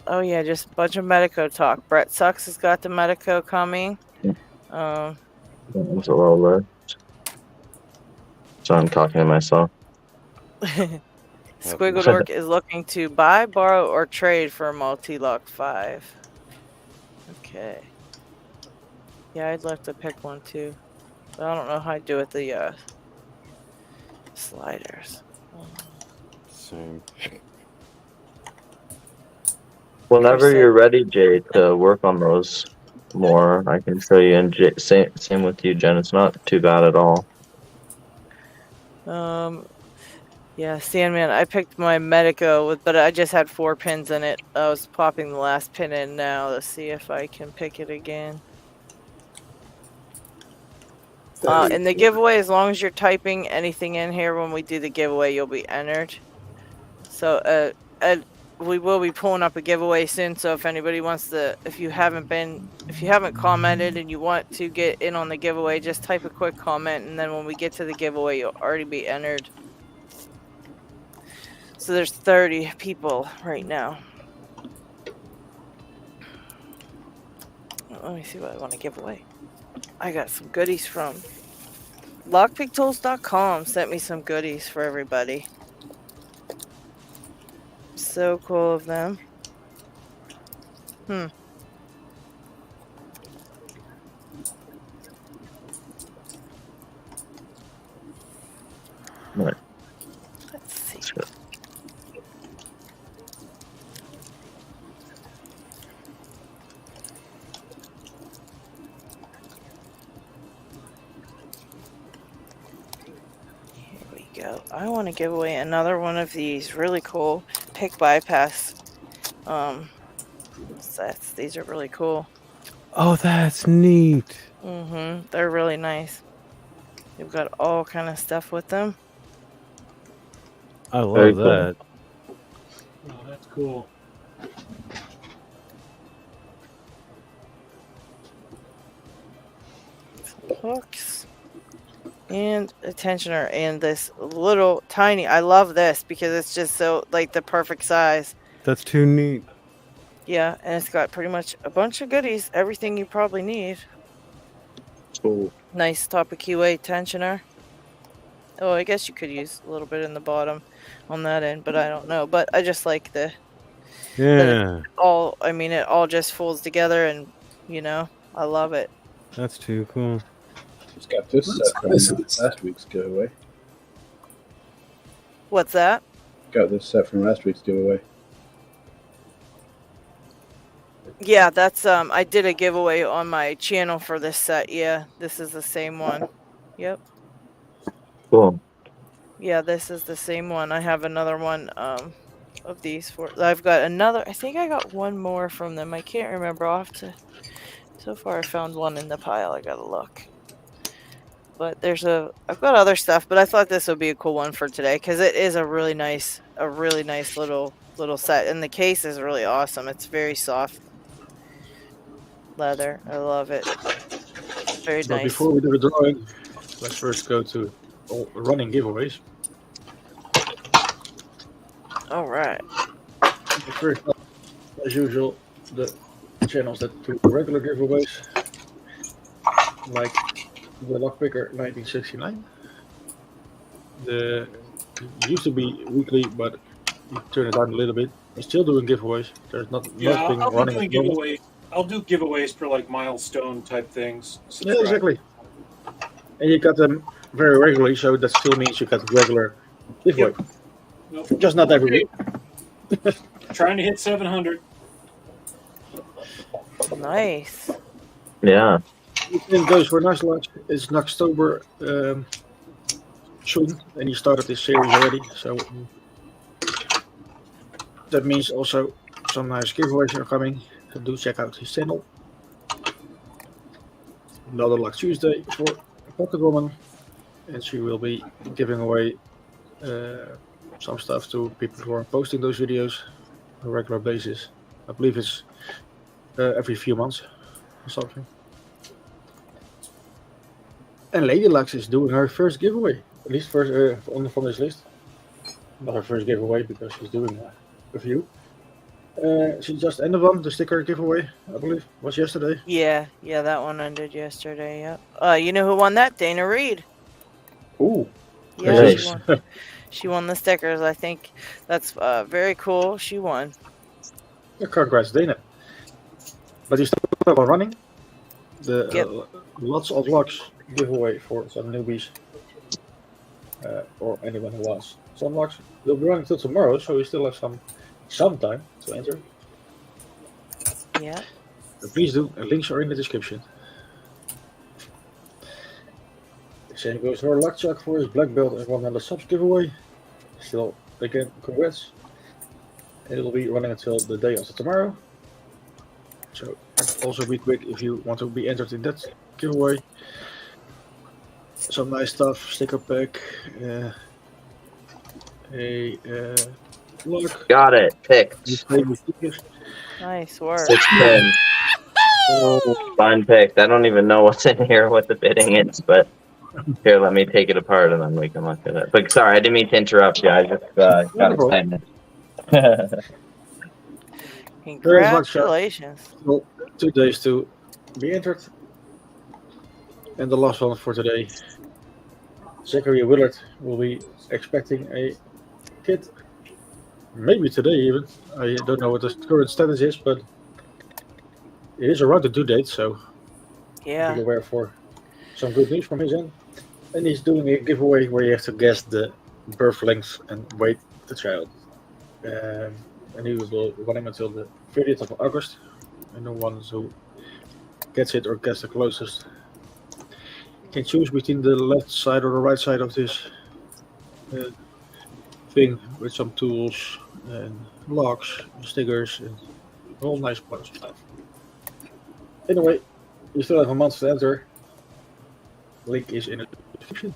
Oh yeah, just a bunch of Medico talk. Brett Sucks has got the Medico coming. It's a little low. So I'm talking to myself. Squiggled Orc is looking to buy, borrow, or trade for Multi-Lock 5. Okay. Yeah, I'd love to pick one too. But I don't know how I do with the sliders. Same. Whenever you're ready, Jay, to work on those more, I can show you. And same with you, Jen. It's not too bad at all. Yeah, Sandman. I picked my Medico, but I just had 4 pins in it. I was popping the last pin in now. Let's see if I can pick it again. In the giveaway, as long as you're typing anything in here when we do the giveaway, you'll be entered. So, we will be pulling up a giveaway soon. So if anybody wants to, if you haven't commented and you want to get in on the giveaway, just type a quick comment, and then when we get to the giveaway, you'll already be entered. So there's 30 people right now. Let me see what I want to give away. I got some goodies from lockpicktools.com. Sent me some goodies for everybody. So cool of them. Right. Let's see. Here we go. I want to give away another one of these really cool pick bypass sets. These are really cool. Oh, that's neat. They're really nice. You've got all kind of stuff with them. I love that. Oh, that's cool. Hooks and a tensioner and this little tiny. I love this because it's just so like the perfect size. That's too neat. Yeah, and it's got pretty much a bunch of goodies, everything you probably need. Cool. Nice top of keyway tensioner. Oh, I guess you could use a little bit in the bottom on that end, but I don't know. But I just like the Yeah. it all just folds together, and I love it. That's too cool. It's got this set from last week's giveaway. What's that? Got this set from last week's giveaway. Yeah, that's I did a giveaway on my channel for this set. Yeah, this is the same one. Yep. Cool. Yeah, this is the same one. I have another one of these I've got another. I think I got one more from them. I can't remember. I'll have to. So far, I found one in the pile. I gotta look. But I've got other stuff, but I thought this would be a cool one for today because it is a really nice little set, and the case is really awesome. It's very soft leather. I love it. Very So nice. before we do the drawing, let's first go to all running giveaways. All right. First, as usual, the channels that do regular giveaways, like the Lockpicker 1969. The used to be weekly, but you turn it down a little bit. We're still doing giveaways. There's nothing running. I'll do giveaways. I'll do giveaways for like milestone type things. Yeah, exactly. And you got them very regularly, so that still means you got regular giveaway. Nope. Just not every week. Trying to hit 700. Nice. Yeah. It goes for LadyLocks. It's Knoxtober soon, and he started this series already. So that means also some nice giveaways are coming. So do check out his channel. Another Luck Tuesday for a Pocket Woman, and she will be giving away some stuff to people who are posting those videos on a regular basis. I believe it's every few months or something. And LadyLocks is doing her first giveaway, at least first on this list. Not her first giveaway because she's doing a few. She just ended one, the sticker giveaway, I believe, was yesterday. Yeah, that one ended yesterday. Yep. You know who won that? Dana Reed. Ooh. Yeah, nice. She won the stickers. I think that's very cool. She won. Yeah, congrats, Dana. But you still have one running. The lots of locks giveaway for some newbies, or anyone who wants some locks. They'll be running till tomorrow, so we still have some time to enter. Yeah. But please do. Links are in the description. The same goes for Lockchuck for his black belt and 100 subs giveaway. still, again, congrats. It will be running until the day after tomorrow. So also be quick if you want to be entered in that giveaway. Some nice stuff, sticker pack, a lock. Got it. Picked. Nice work. 6 pins. Fine picked. I don't even know what's in here, what the bidding is, but here, let me take it apart and then we can look at it. But sorry, I didn't mean to interrupt you. I just got excited. Congratulations. Well, 2 days to be entered. And the last one for today. Zachary Willard will be expecting a kid. Maybe today even. I don't know what the current status is, but it is around the due date, so yeah, be aware for some good news from his end. And he's doing a giveaway where you have to guess the birth length and weight of the child. And he will run him until the 30th of August. And the ones who gets it or gets the closest can choose between the left side or the right side of this thing with some tools and locks, stickers, and all nice bunch of stuff. Anyway, you still have a month to enter. Link is in the description.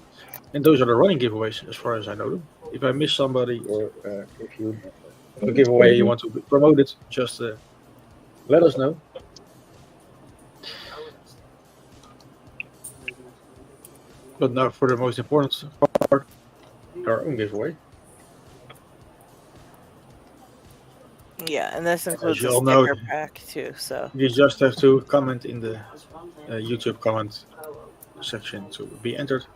And those are the running giveaways as far as I know them. If I miss somebody or if you have a giveaway you want to promote it, just let us know. But now for the most important part, our own giveaway. Yeah, and this includes you the all know, sticker pack too. So you just have to comment in the YouTube comment section to be entered.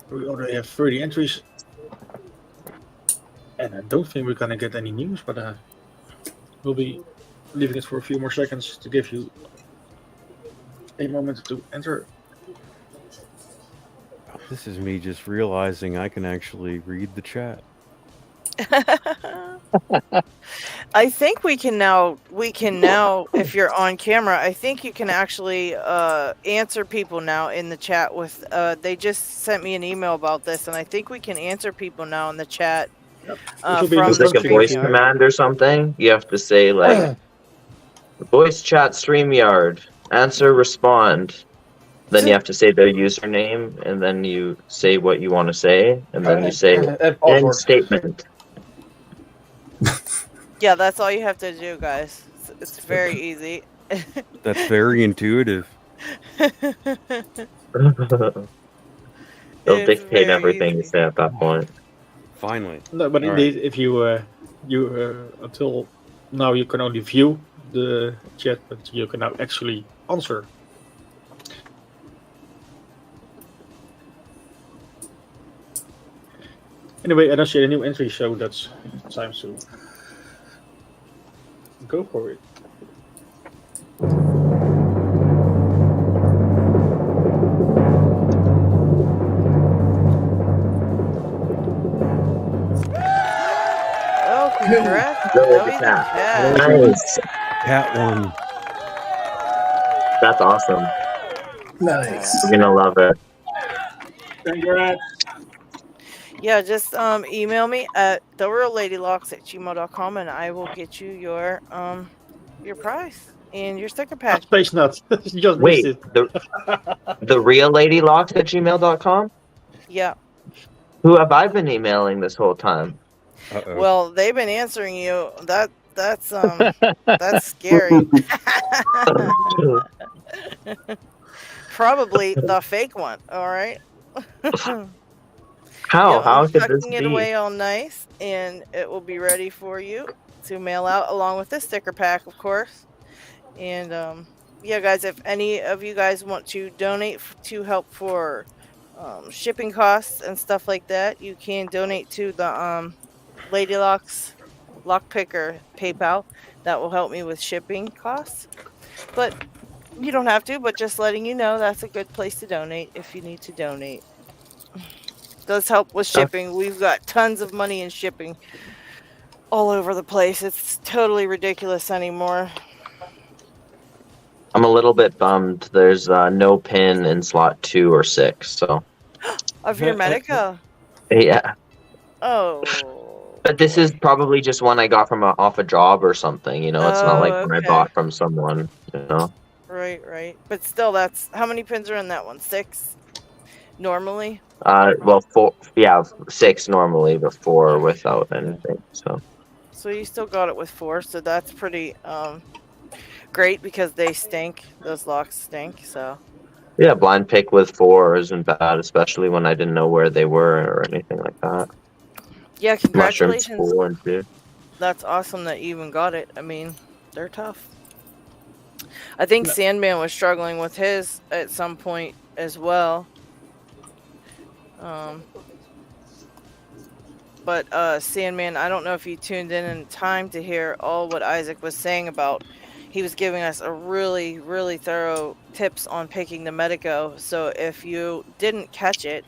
We already have 30 entries. And I don't think we're gonna get any news, but we'll be leaving it for a few more seconds to give you a moment to enter. This is me just realizing I can actually read the chat. I think we can now, if you're on camera, I think you can actually answer people now in the chat with, they just sent me an email about this, and I think we can answer people now in the chat. Yep. From It's like a voice command or something. You have to say like, voice chat StreamYard, answer, respond. Then you have to say their username, and then you say what you want to say, and then you say end statement. Yeah, that's all you have to do, guys. It's very easy. That's very intuitive. They'll dictate everything you say at that point. Finally. No, but indeed, if you until now you can only view the chat, but you can now actually answer. Anyway, I don't see a new entry, so that's time to go for it. Oh, congrats. Nice. Cat one. That's awesome. Nice. You're gonna love it. Congrats. Yeah, just email me at therealladylocks@gmail.com and I will get you your prize and your sticker pack. Space nuts. You just Wait, missed it. the real LadyLocks@gmail.com? Yeah. Who have I been emailing this whole time? Uh-oh. Well, they've been answering you. That's that's scary. Probably the fake one. All right. How? Yep, How I'm could this tucking it be? away all nice, and it will be ready for you to mail out along with this sticker pack, of course. And yeah, guys, if any of you guys want to donate to help for shipping costs and stuff like that, you can donate to the Lady Locks Lockpicker PayPal. That will help me with shipping costs. But you don't have to, but just letting you know, that's a good place to donate if you need to donate. Does help with shipping. We've got tons of money in shipping all over the place. It's totally ridiculous anymore. I'm a little bit bummed. There's no pin in slot 2 or 6. So Of your Medica. Yeah. Oh. But this is probably just one I got from off a job or something. It's not like one I Okay. bought from someone. Right. But still, that's how many pins are in that one? 6 normally. Well, 4. Yeah, 6 normally, but 4 without anything. So you still got it with 4, so that's pretty great because they stink. Those locks stink. So. Yeah, blind pick with 4 isn't bad, especially when I didn't know where they were or anything like that. Yeah, congratulations. Mushrooms 4 and 2. That's awesome that you even got it. I mean, they're tough. I think Sandman was struggling with his at some point as well. But Sandman, I don't know if you tuned in time to hear all what Isaac was saying about. He was giving us a really, really thorough tips on picking the Medico. So if you didn't catch it,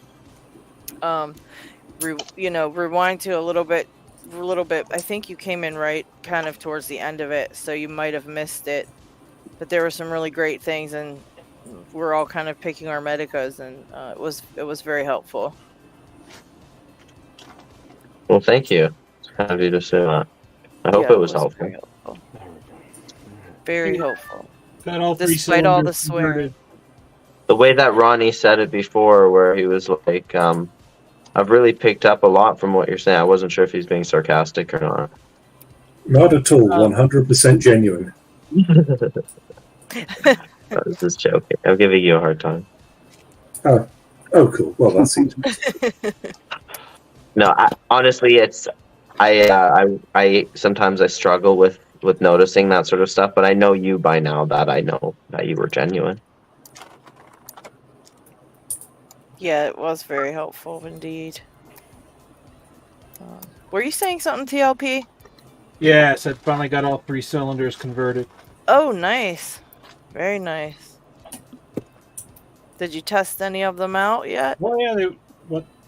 rewind to a little bit. I think you came in right kind of towards the end of it, so you might have missed it. But there were some really great things, and we're all kind of picking our Medicos, and it was very helpful. Well, thank you. Happy to say that. I hope it was helpful. Very helpful. Got all 3 Despite all the cylinders swearing. converted. The way that Ronnie said it before, where he was like, I've really picked up a lot from what you're saying. I wasn't sure if he's being sarcastic or not. Not at all. 100% genuine. I was just joking. I'm giving you a hard time. Oh, cool. Well, that seems. No, honestly, it's I sometimes I struggle with noticing that sort of stuff, but I know you by now that I know that you were genuine. Yeah, it was very helpful indeed. Were you saying something, TLP? Yeah, I said finally got all 3 cylinders converted. Oh, nice. Very nice. Did you test any of them out yet? Well, yeah,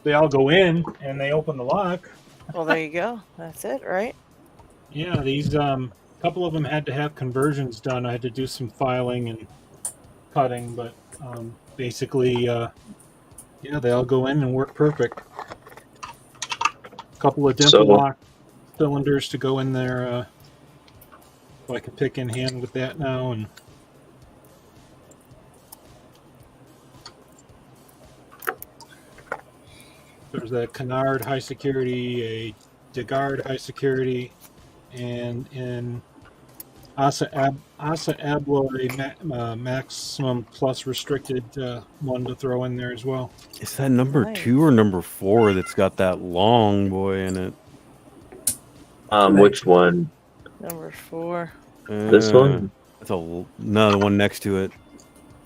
they all go in and they open the lock. Well, there you go. That's it, right? Yeah, these couple of them had to have conversions done. I had to do some filing and cutting, but basically, yeah, they all go in and work perfect. A couple of dimple lock cylinders to go in there. So I can pick in hand with that now. And there's a Canard high security, a DeGard high security, and in Asa Abloy maximum plus restricted one to throw in there as well. Is that number 2 or number 4 that's got that long boy in it? Which one? Number 4. This one? No, the one next to it.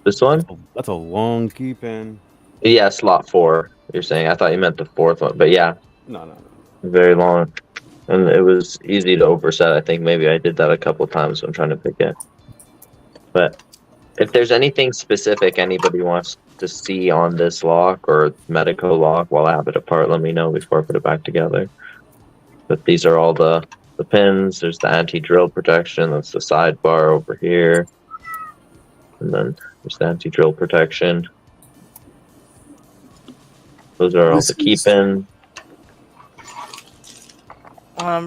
This one? That's a long key pin. Yeah, slot 4. You're saying? I thought you meant the 4th one, but yeah. No. Very long. And it was easy to overset. I think maybe I did that a couple times when I'm trying to pick it. But if there's anything specific anybody wants to see on this lock or Medico lock while I have it apart, let me know before I put it back together. But these are all the pins. There's the anti-drill protection. That's the sidebar over here. And then there's the anti-drill protection. Those are all the key pins.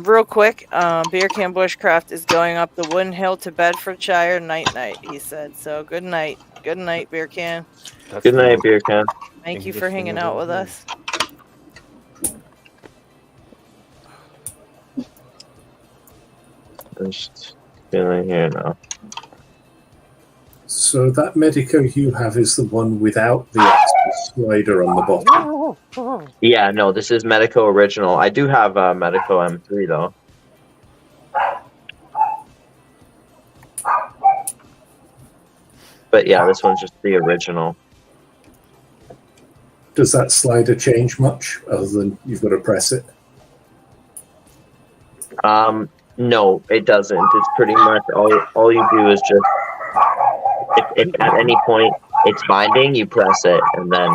Real quick, Beer Can Bushcraft is going up the Wooden Hill to Bedfordshire night, he said. So good night. Good night, Beer Can. Good night, Beer Can. Thank you for hanging out with us. I'm just feeling here now. So that Medico you have is the one without the extra slider on the bottom. Yeah, no, this is Medico original. I do have Medico M3 though. But yeah, this one's just the original. Does that slider change much other than you've got to press it? No, it doesn't. It's pretty much all you do is just if at any point it's binding, you press it, and then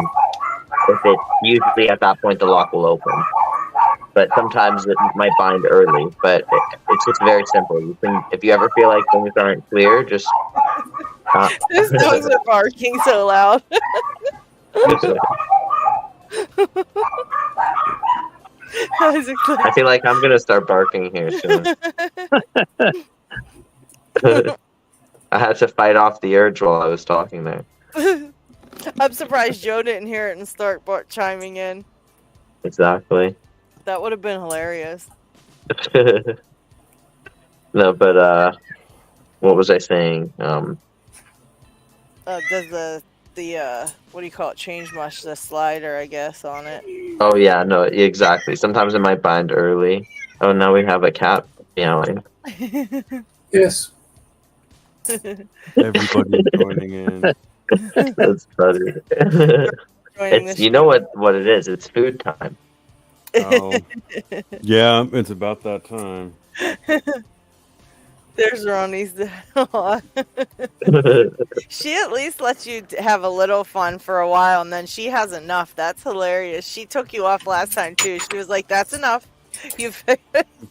usually at that point the lock will open. But sometimes it might bind early. But it's just very simple. You can, if you ever feel like things aren't clear, just. Those dogs are barking so loud. Isaac's like, I feel like I'm gonna start barking here soon. I had to fight off the urge while I was talking there. I'm surprised Joe didn't hear it and start chiming in. Exactly. That would have been hilarious. No, but what was I saying? Does the what do you call it? Change much the slider, I guess, on it. Oh yeah, no, exactly. Sometimes it might bind early. Oh, now we have a cat meowing. Yes. Everybody joining in. That's funny. It's, you know what it is? It's food time. Oh, yeah, it's about that time. There's Ronnie's. She at least lets you have a little fun for a while, and then she has enough. That's hilarious. She took you off last time too. She was like, "That's enough. You've You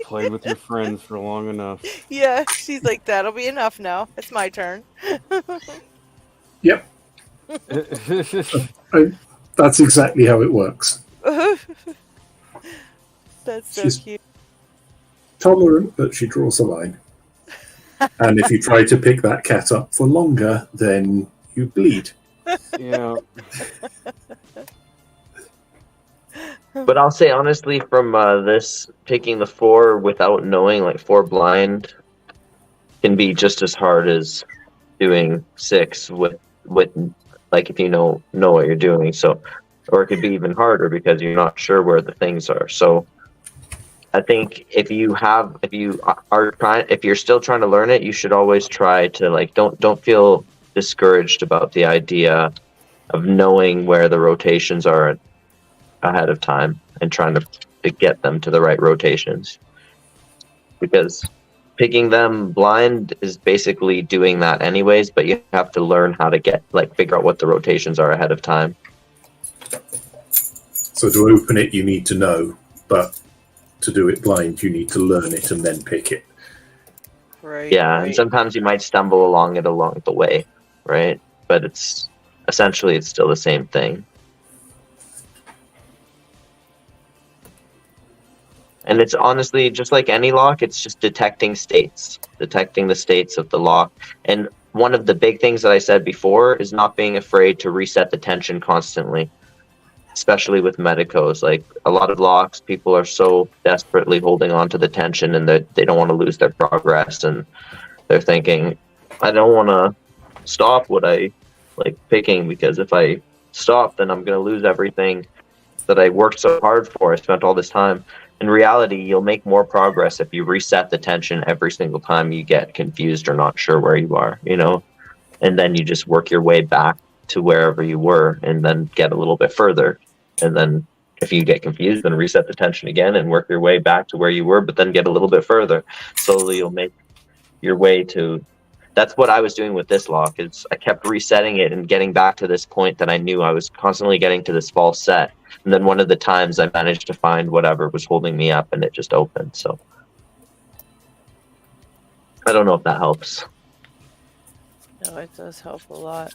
played with your friends for long enough." yeah." She's like, "That'll be enough now. It's my turn." Yep. That's exactly how it works. That's so She's cute. tolerant, but she draws a line. And if you try to pick that cat up for longer, then you bleed. Yeah. But I'll say honestly, from this picking the 4 without knowing, like 4 blind, can be just as hard as doing 6 with like if you know what you're doing. So, or it could be even harder because you're not sure where the things are. So, I think if you're still trying to learn it, you should always try to like don't feel discouraged about the idea of knowing where the rotations are ahead of time and trying to get them to the right rotations, because picking them blind is basically doing that anyways, but you have to learn how to figure out what the rotations are ahead of time. So to open it, you need to know, but to do it blind, you need to learn it and then pick it. Right. Yeah, right. and sometimes you might stumble along the way, right? But it's still the same thing. And it's honestly just like any lock, it's just detecting the states of the lock. And one of the big things that I said before is not being afraid to reset the tension constantly, especially with medicos. Like a lot of locks, people are so desperately holding on to the tension and they don't want to lose their progress. And they're thinking, I don't want to stop what I like picking, because if I stop, then I'm going to lose everything that I worked so hard for. I spent all this time. In reality, you'll make more progress if you reset the tension every single time you get confused or not sure where you are, and then you just work your way back to wherever you were and then get a little bit further. And then if you get confused, then reset the tension again and work your way back to where you were, but then get a little bit further. Slowly you'll make your way to... That's what I was doing with this lock. Is I kept resetting it and getting back to this point that I knew I was constantly getting to this false set. And then one of the times I managed to find whatever was holding me up and it just opened. So I don't know if that helps. No, it does help a lot.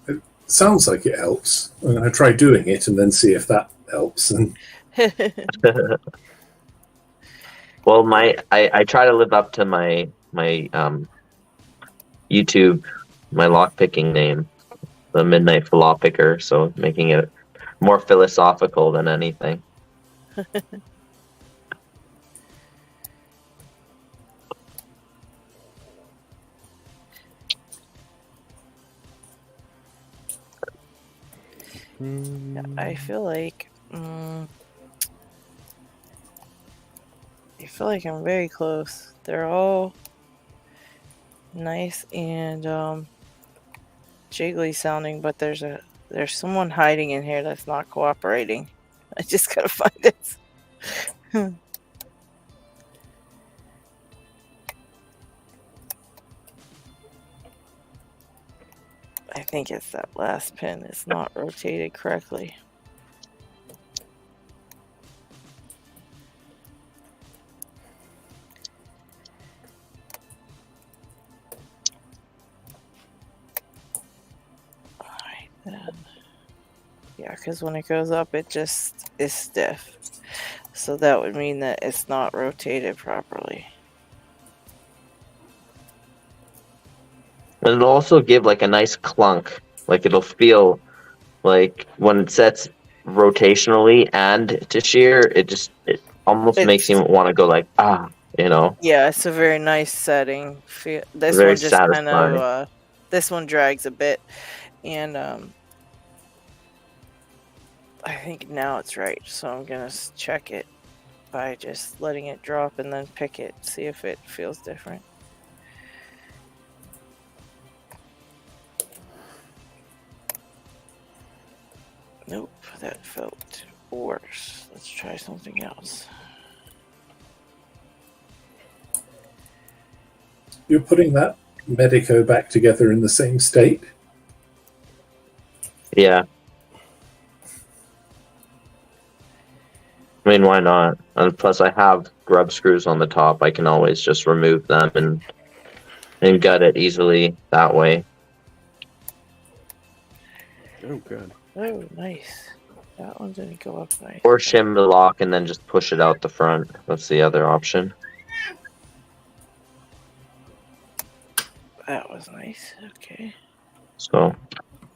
It sounds like it helps. I'm going to try doing it and then see if that helps. And Well, I try to live up to my YouTube, my lockpicking name, the Midnight Philosopher, so making it more philosophical than anything. I feel like I'm very close. They're all nice and jiggly sounding, but there's someone hiding in here that's not cooperating. I just gotta find it. I think it's that last pin. It's not rotated correctly. Alright then. Yeah, Yeah, because when it goes up, it just is stiff. So that would mean that it's not rotated properly. And it'll also give like a nice clunk. Like it'll feel like when it sets rotationally and to shear, it almost makes you want to go like, you know. Yeah, it's a very nice setting. This Very one just kind satisfying. of, this one drags a bit. And I think now it's right. So I'm going to check it by just letting it drop and then pick it, see if it feels different. Nope, that felt worse. Let's try something else. You're putting that Medico back together in the same state? Yeah. I mean, why not? And plus, I have grub screws on the top. I can always just remove them and gut it easily that way. Oh, good. Oh, nice. That one didn't go up nice. Or shim the lock and then just push it out the front. That's the other option. That was nice. Okay. So.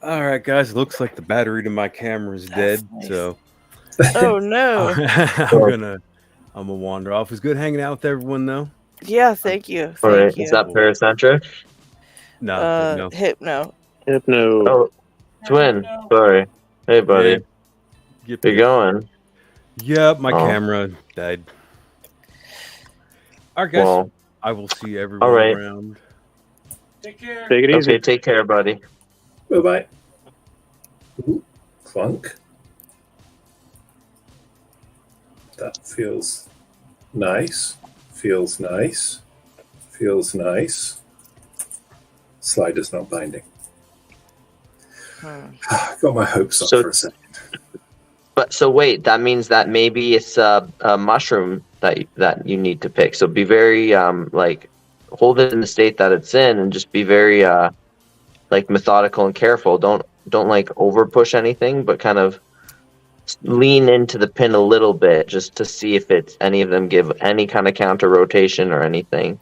All right, guys. Looks like the battery to my camera is dead. Nice. So. Oh no. I'm gonna wander off. It's good hanging out with everyone, though. Yeah, thank you. All right. Thank you. Is that paracentric? No. Hypno. Oh, twin. Sorry. Hey, buddy. Hey, you going? Yep, my camera died. All right, guys. Well, I will see everyone all right. around. Take care. Take it easy. Okay, take care, buddy. Bye-bye. Ooh, clunk. That feels nice. Feels nice. Feels nice. Slider's not binding. Got my hopes up for a second. But so wait, that means that maybe it's a mushroom that you need to pick. So be very like hold it in the state that it's in, and just be very like methodical and careful. Don't like over push anything, but kind of lean into the pin a little bit just to see if it's any of them give any kind of counter rotation or anything.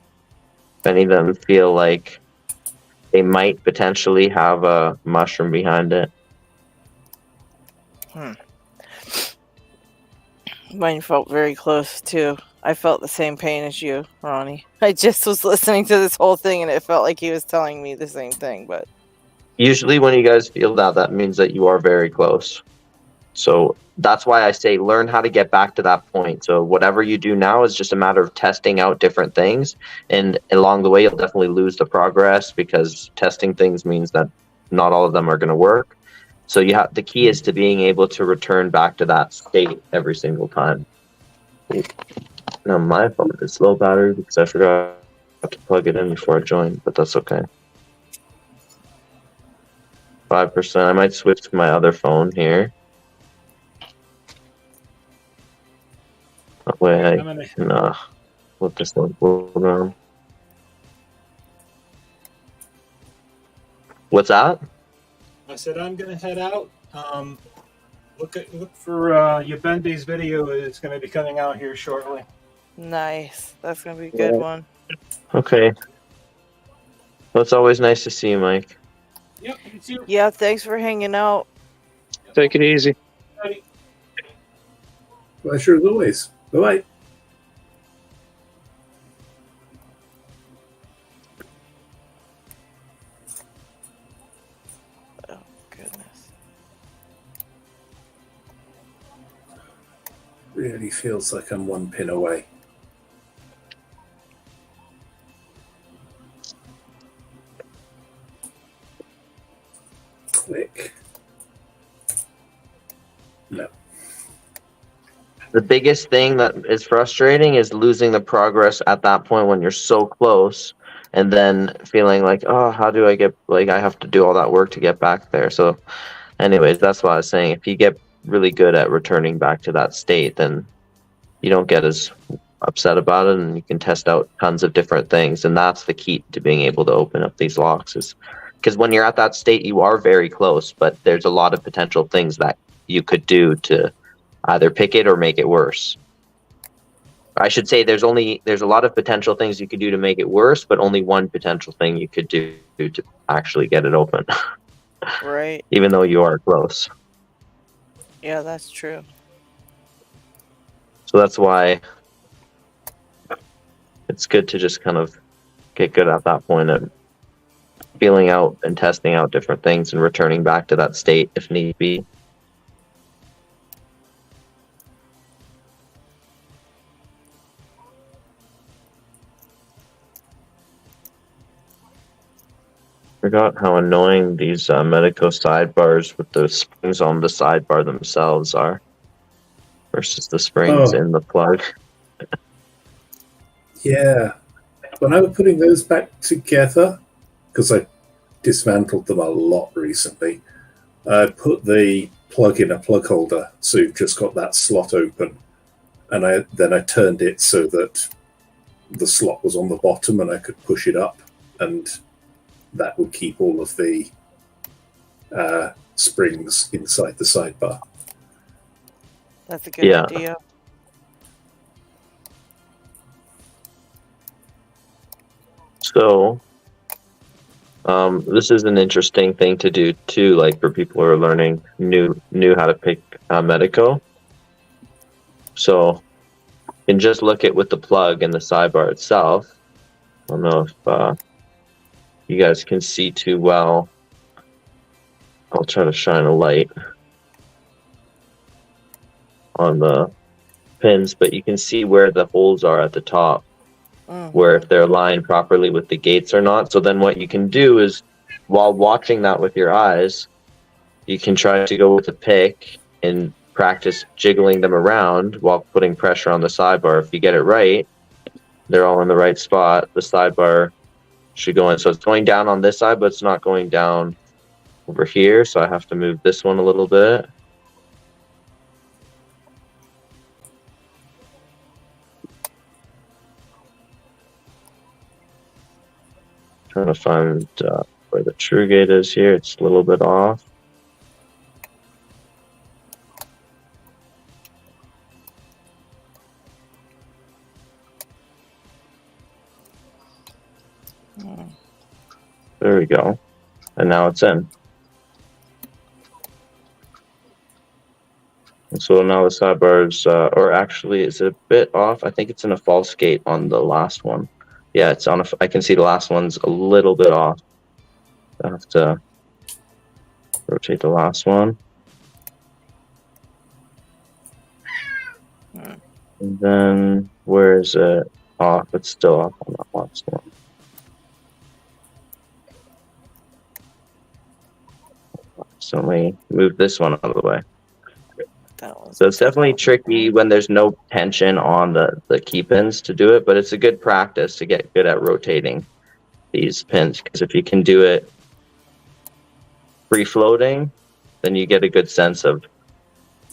If any of them feel like they might potentially have a mushroom behind it. Mine felt very close too. I felt the same pain as you, Ronnie. I just was listening to this whole thing and it felt like he was telling me the same thing, but Usually when you guys feel that means that you are very close. So that's why I say learn how to get back to that point. So whatever you do now is just a matter of testing out different things. And along the way, you'll definitely lose the progress because testing things means that not all of them are going to work. So the key is to being able to return back to that state every single time. Now my phone is low battery because I forgot to plug it in before I joined, but that's okay. 5%. I might switch to my other phone here. That way I can let this one go around. What's that? I said I'm gonna head out. Look for Yabende's video. It's gonna be coming out here shortly. nice. That's gonna be a good one. Okay. Well, it's always nice to see you, Mike. Yep, you too. Yeah, thanks for hanging out. Take it easy. Pleasure as always. Bye-bye. Oh, goodness. Really feels like I'm one pin away. Click. No. The biggest thing that is frustrating is losing the progress at that point when you're so close and then feeling like, oh, how do I get, like, I have to do all that work to get back there. So anyways, that's what I was saying. If you get really good at returning back to that state, then you don't get as upset about it and you can test out tons of different things. And that's the key to being able to open up these locks, is because when you're at that state, you are very close, but there's a lot of potential things that you could do to either pick it or make it worse. I should say there's a lot of potential things you could do to make it worse, but only one potential thing you could do to actually get it open. Right. Even though you are close. Yeah, that's true. So that's why it's good to just kind of get good at that point at feeling out and testing out different things and returning back to that state if need be. Forgot how annoying these Medico sidebars with the springs on the sidebar themselves are versus the springs in the plug. Yeah. When I was putting those back together, because I dismantled them a lot recently, I put the plug in a plug holder, so you've just got that slot open, and then I turned it so that the slot was on the bottom and I could push it up, and that would keep all of the springs inside the sidebar. That's a good idea. So, this is an interesting thing to do too, like for people who are learning new how to pick Medico. So, you can just look at with the plug and the sidebar itself. I don't know if you guys can see too well. I'll try to shine a light on the pins, but you can see where the holes are at the top. Where if they're aligned properly with the gates or not. So then what you can do is, while watching that with your eyes, you can try to go with a pick and practice jiggling them around while putting pressure on the sidebar. If you get it right, they're all in the right spot. The sidebar should go in. So it's going down on this side, but it's not going down over here. So I have to move this one a little bit. Trying to find where the true gate is here. It's a little bit off. There we go. And now it's in. And so now the sidebars, or actually, is it a bit off? I think it's in a false gate on the last one. Yeah, it's on. I can see the last one's a little bit off. I have to rotate the last one. And then where is it off? It's still off on that last one. So let me move this one out of the way. So it's definitely tricky when there's no tension on the key pins to do it, but it's a good practice to get good at rotating these pins, because if you can do it free floating, then you get a good sense of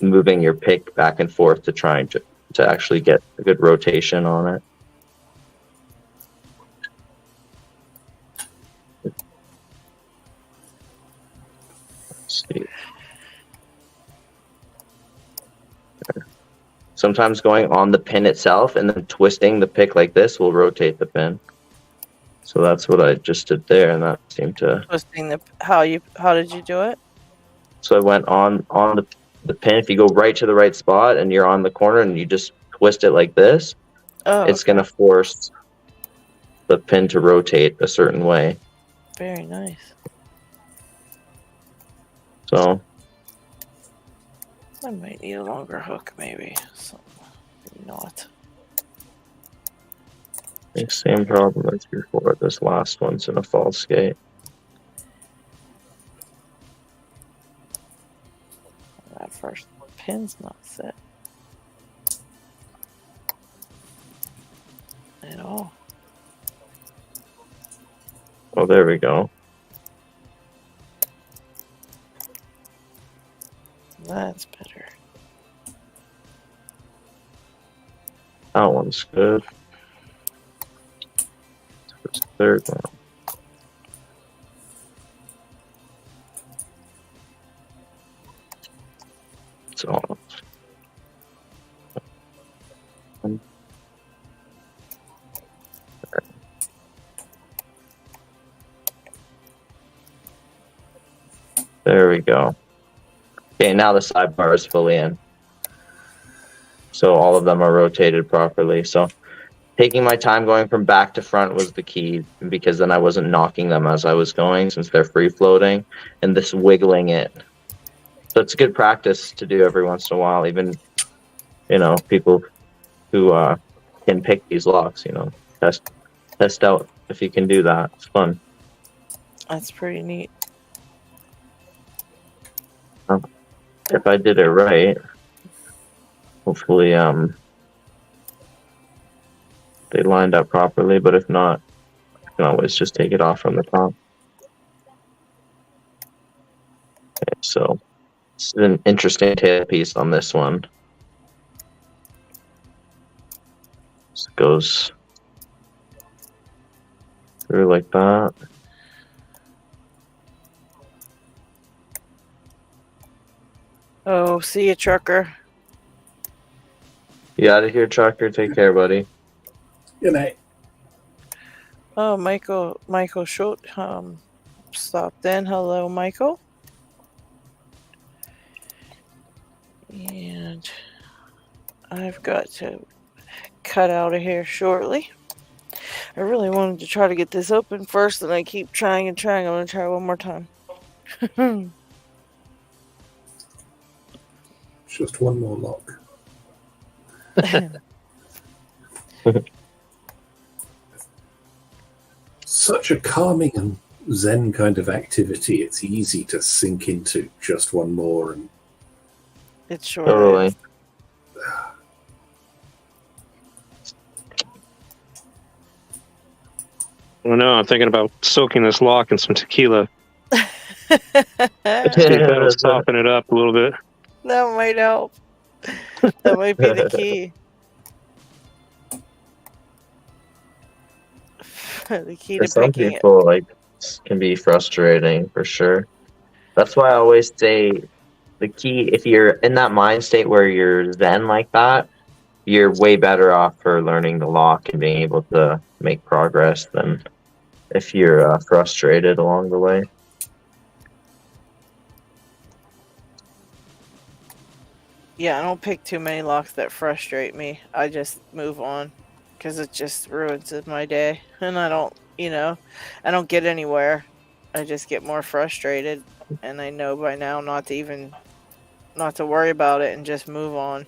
moving your pick back and forth to try to actually get a good rotation on it. Let's see. Sometimes going on the pin itself and then twisting the pick like this will rotate the pin. So that's what I just did there, and that seemed to... Twisting the... How did you do it? So I went on the pin. If you go right to the right spot and you're on the corner and you just twist it like this, it's going to force the pin to rotate a certain way. Very nice. So... I might need a longer hook, maybe. So, maybe not. Same problem as before. This last one's in a false gate. That first pin's not set at all. Oh, there we go. That's better. That one's good. Where's the third one? There we go. Okay, now the sidebar is fully in. So all of them are rotated properly. So taking my time going from back to front was the key, because then I wasn't knocking them as I was going, since they're free floating, and this wiggling it. So it's good practice to do every once in a while, even, people who can pick these locks, test out if you can do that. It's fun. That's pretty neat. If I did it right, hopefully they lined up properly, but if not, you can always just take it off from the top. Okay, so it's an interesting tail piece on this one. Just goes through like that. Oh, see you, trucker. You out of here, trucker. Take care, buddy. Good night. Oh, Michael Schultz stopped in. Hello, Michael. And I've got to cut out of here shortly. I really wanted to try to get this open first, and I keep trying and trying. I'm going to try one more time. Just one more lock. Such a calming and zen kind of activity. It's easy to sink into just one more, and it sure totally is. I don't know. I'm thinking about soaking this lock in some tequila. See if that'll soften it up a little bit. That might help. That might be the key. The key For to some picking people, can be frustrating for sure. That's why I always say the key, if you're in that mind state where you're zen like that, you're way better off for learning the lock and being able to make progress than if you're frustrated along the way. Yeah, I don't pick too many locks that frustrate me. I just move on because it just ruins my day. And I don't get anywhere. I just get more frustrated. And I know by now not to worry about it and just move on.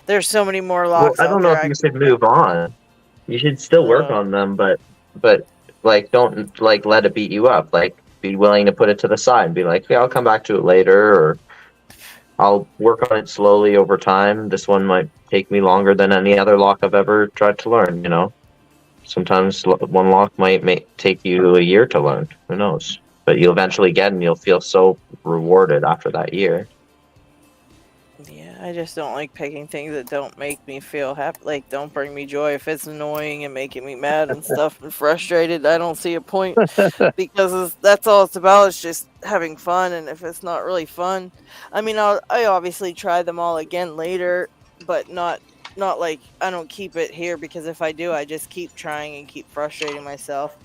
There's so many more locks I don't know if you should move on. You should still work on them, but don't let it beat you up. Be willing to put it to the side and be like, yeah, I'll come back to it later, or I'll work on it slowly over time. This one might take me longer than any other lock I've ever tried to learn, Sometimes one lock might take you a year to learn. Who knows? But you'll eventually get it, and you'll feel so rewarded after that year. Yeah, I just don't like picking things that don't make me feel happy. Don't bring me joy. If it's annoying and making me mad and stuff and frustrated, I don't see a point, because that's all it's about, is just having fun. And if it's not really fun, I obviously try them all again later, but not I don't keep it here, because if I do, I just keep trying and keep frustrating myself.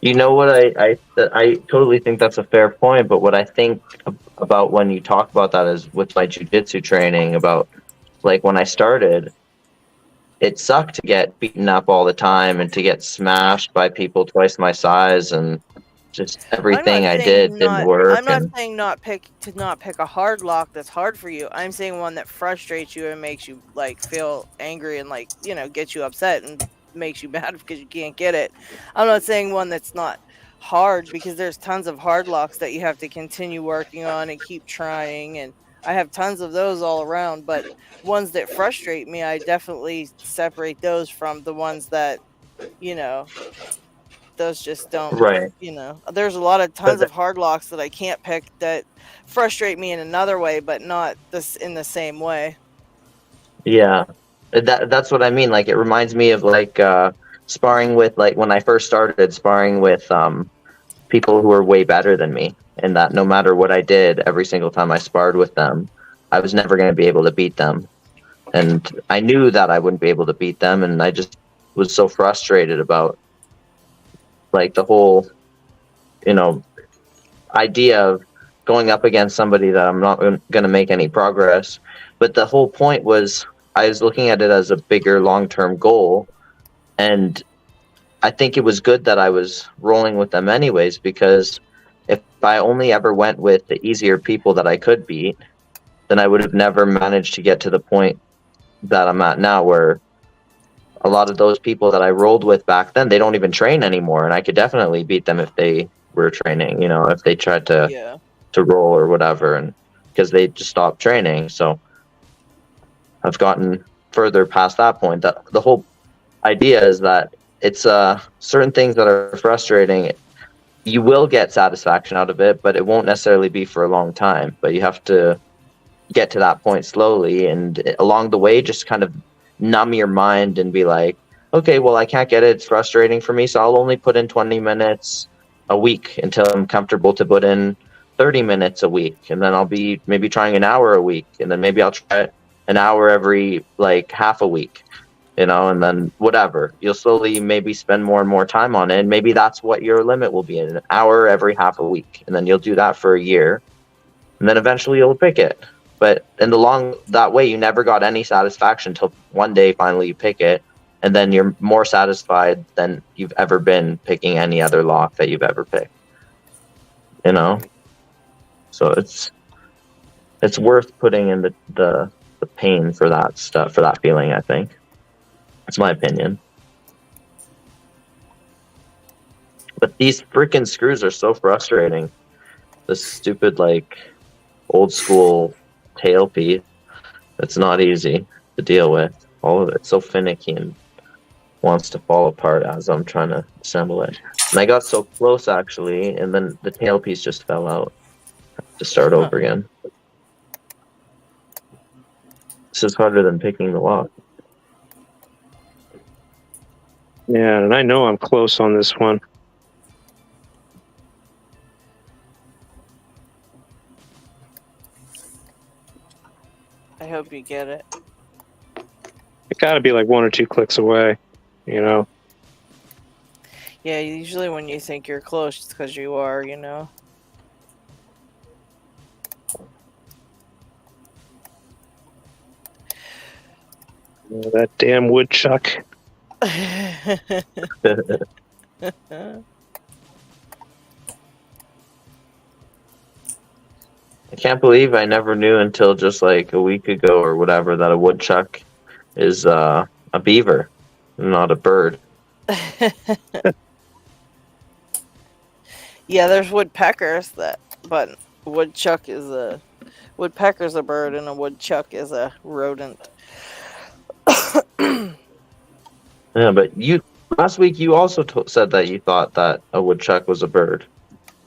You know what, I totally think that's a fair point, but what I think about when you talk about that is with my jiu-jitsu training, about when I started, it sucked to get beaten up all the time and to get smashed by people twice my size, and just everything I did didn't work. I'm not saying not pick a hard lock that's hard for you. I'm saying one that frustrates you and makes you feel angry and gets you upset and makes you mad because you can't get it. I'm not saying one that's not hard, because there's tons of hard locks that you have to continue working on and keep trying, and I have tons of those all around. But ones that frustrate me, I definitely separate those from the ones that those just don't. Right. There's a lot of tons of hard locks that I can't pick that frustrate me in another way, but not this in the same way. Yeah, that's what I mean. It reminds me of sparring with when I first started sparring with people who were way better than me, and that no matter what I did, every single time I sparred with them, I was never going to be able to beat them, and I knew that I wouldn't be able to beat them, and I just was so frustrated about the whole idea of going up against somebody that I'm not going to make any progress. But the whole point was I was looking at it as a bigger long-term goal, and I think it was good that I was rolling with them anyways, because if I only ever went with the easier people that I could beat, then I would have never managed to get to the point that I'm at now, where a lot of those people that I rolled with back then, they don't even train anymore, and I could definitely beat them if they were training, you know, if they tried to roll or whatever, and because they just stopped training. So I've gotten further past that point. That the whole idea is that it's certain things that are frustrating. You will get satisfaction out of it, but it won't necessarily be for a long time. But you have to get to that point slowly, and along the way, just kind of numb your mind and be like, okay, well, I can't get it. It's frustrating for me, so I'll only put in 20 minutes a week until I'm comfortable to put in 30 minutes a week, and then I'll be maybe trying an hour a week, and then maybe I'll try an hour every like half a week, you know, and then whatever. You'll slowly maybe spend more and more time on it, and maybe that's what your limit will be, an hour every half a week, and then you'll do that for a year, and then eventually you'll pick it. But in the that way, you never got any satisfaction until one day finally you pick it, and then you're more satisfied than you've ever been picking any other lock that you've ever picked. You know, so it's worth putting in the pain for that stuff, for that feeling. I think that's my opinion. But these freaking screws are so frustrating. This stupid like old school tailpiece. It's not easy to deal with. All of it's so finicky and wants to fall apart as I'm trying to assemble it. And I got so close actually, and then the tailpiece just fell out. To start over again. This is harder than picking the lock. Yeah, and I know I'm close on this one. I hope you get it. It got to be like 1 or 2 clicks away, you know. Yeah, usually when you think you're close, it's because you are, you know. Oh, that damn woodchuck. I can't believe I never knew until just like a week ago or whatever that a woodchuck is a beaver, not a bird. Yeah, there's woodpeckers but woodpecker's a bird and a woodchuck is a rodent. Yeah, but last week you also said that you thought that a woodchuck was a bird.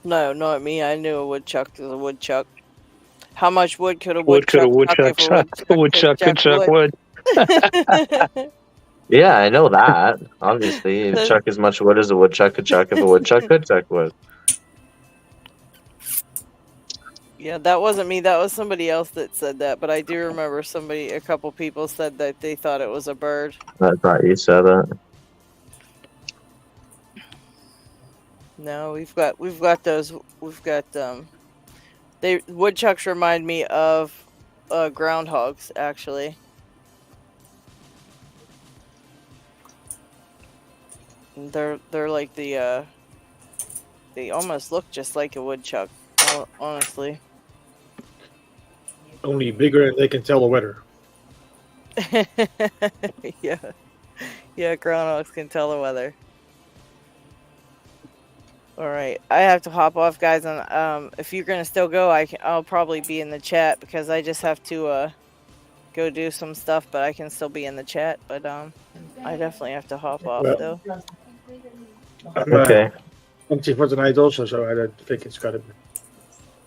No, not me. I knew a woodchuck is a woodchuck. How much wood could a woodchuck chuck? A woodchuck could chuck wood. Yeah, I know that. Obviously, you chuck as much wood as a woodchuck could chuck if a woodchuck could chuck wood. Yeah, that wasn't me. That was somebody else that said that. But I do remember a couple people said that they thought it was a bird. I thought you said that. No, we've got those. Woodchucks remind me of groundhogs, actually. They're like they almost look just like a woodchuck, honestly. Only bigger and they can tell the weather. Yeah, groundhogs can tell the weather. All right, I have to hop off, guys. And if you're gonna still go, I'll probably be in the chat because I just have to go do some stuff. But I can still be in the chat. But I definitely have to hop off though. Okay. Empty for tonight also, so I don't think it's gonna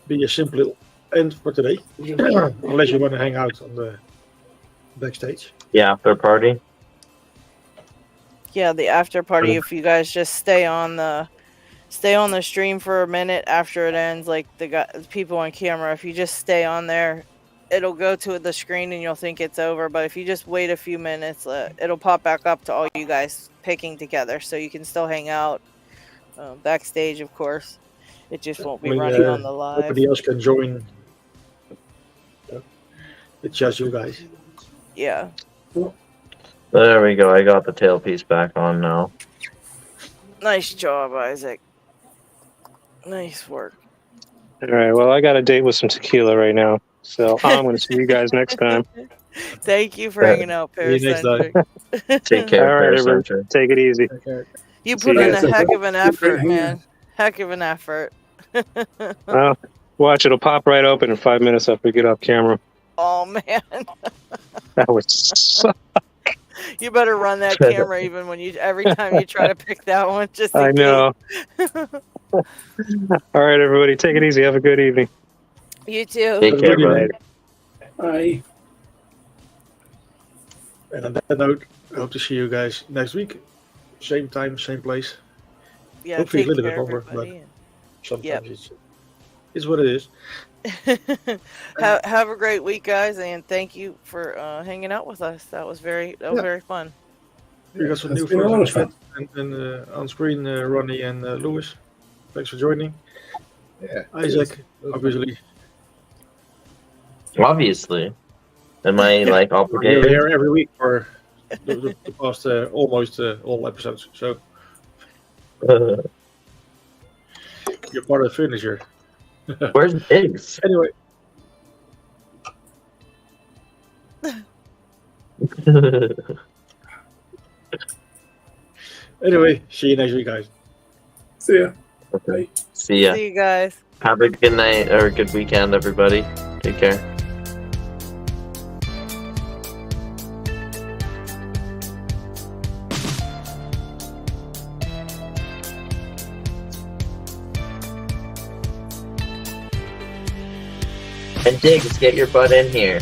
be a simple end for today, unless you want to hang out on the backstage. Yeah, after party. Yeah, the after party. If you guys just stay on the stream for a minute after it ends, like the people on camera, if you just stay on there, it'll go to the screen and you'll think it's over. But if you just wait a few minutes, it'll pop back up to all you guys picking together, so you can still hang out backstage, of course. It just won't I be mean, running on the live. nobody else can join. It's just you guys. Yeah. There we go. I got the tailpiece back on now. Nice job, Isaac. Nice work. All right. Well, I got a date with some tequila right now, so I'm going to see you guys next time. Thank you for hanging out, See you next time. Paracentric. Take care, All right, everyone. Paracentric. Take it easy. You See put you in guys. a heck of an effort, hanging man. Heck of an effort. Well, watch, it'll pop right open in 5 minutes after we get off camera. Oh man. That was suck. You better run that camera even when you every time you try to pick that one. Just in I know. case. All right, everybody. Take it easy. Have a good evening. You too. Take care, bye. Bye. And on that note, I hope to see you guys next week. Same time, same place. Yeah, Hopefully a take little bit care, longer, but everybody. sometimes it's what it is. Have a great week, guys, and thank you for hanging out with us. That was very fun. We got some It's new been a lot of friends fun. and on screen, Ronnie and Lewis. Thanks for joining. Yeah. Isaac, obviously. Obviously. Am I like You're obligated? here every week for the past almost all episodes. So you're part of the furniture. Where's Biggs? Anyway. Anyway, see you next week, guys. See ya. Okay. See ya. See you guys. Have a good night or a good weekend, everybody. Take care. And Diggs, get your butt in here.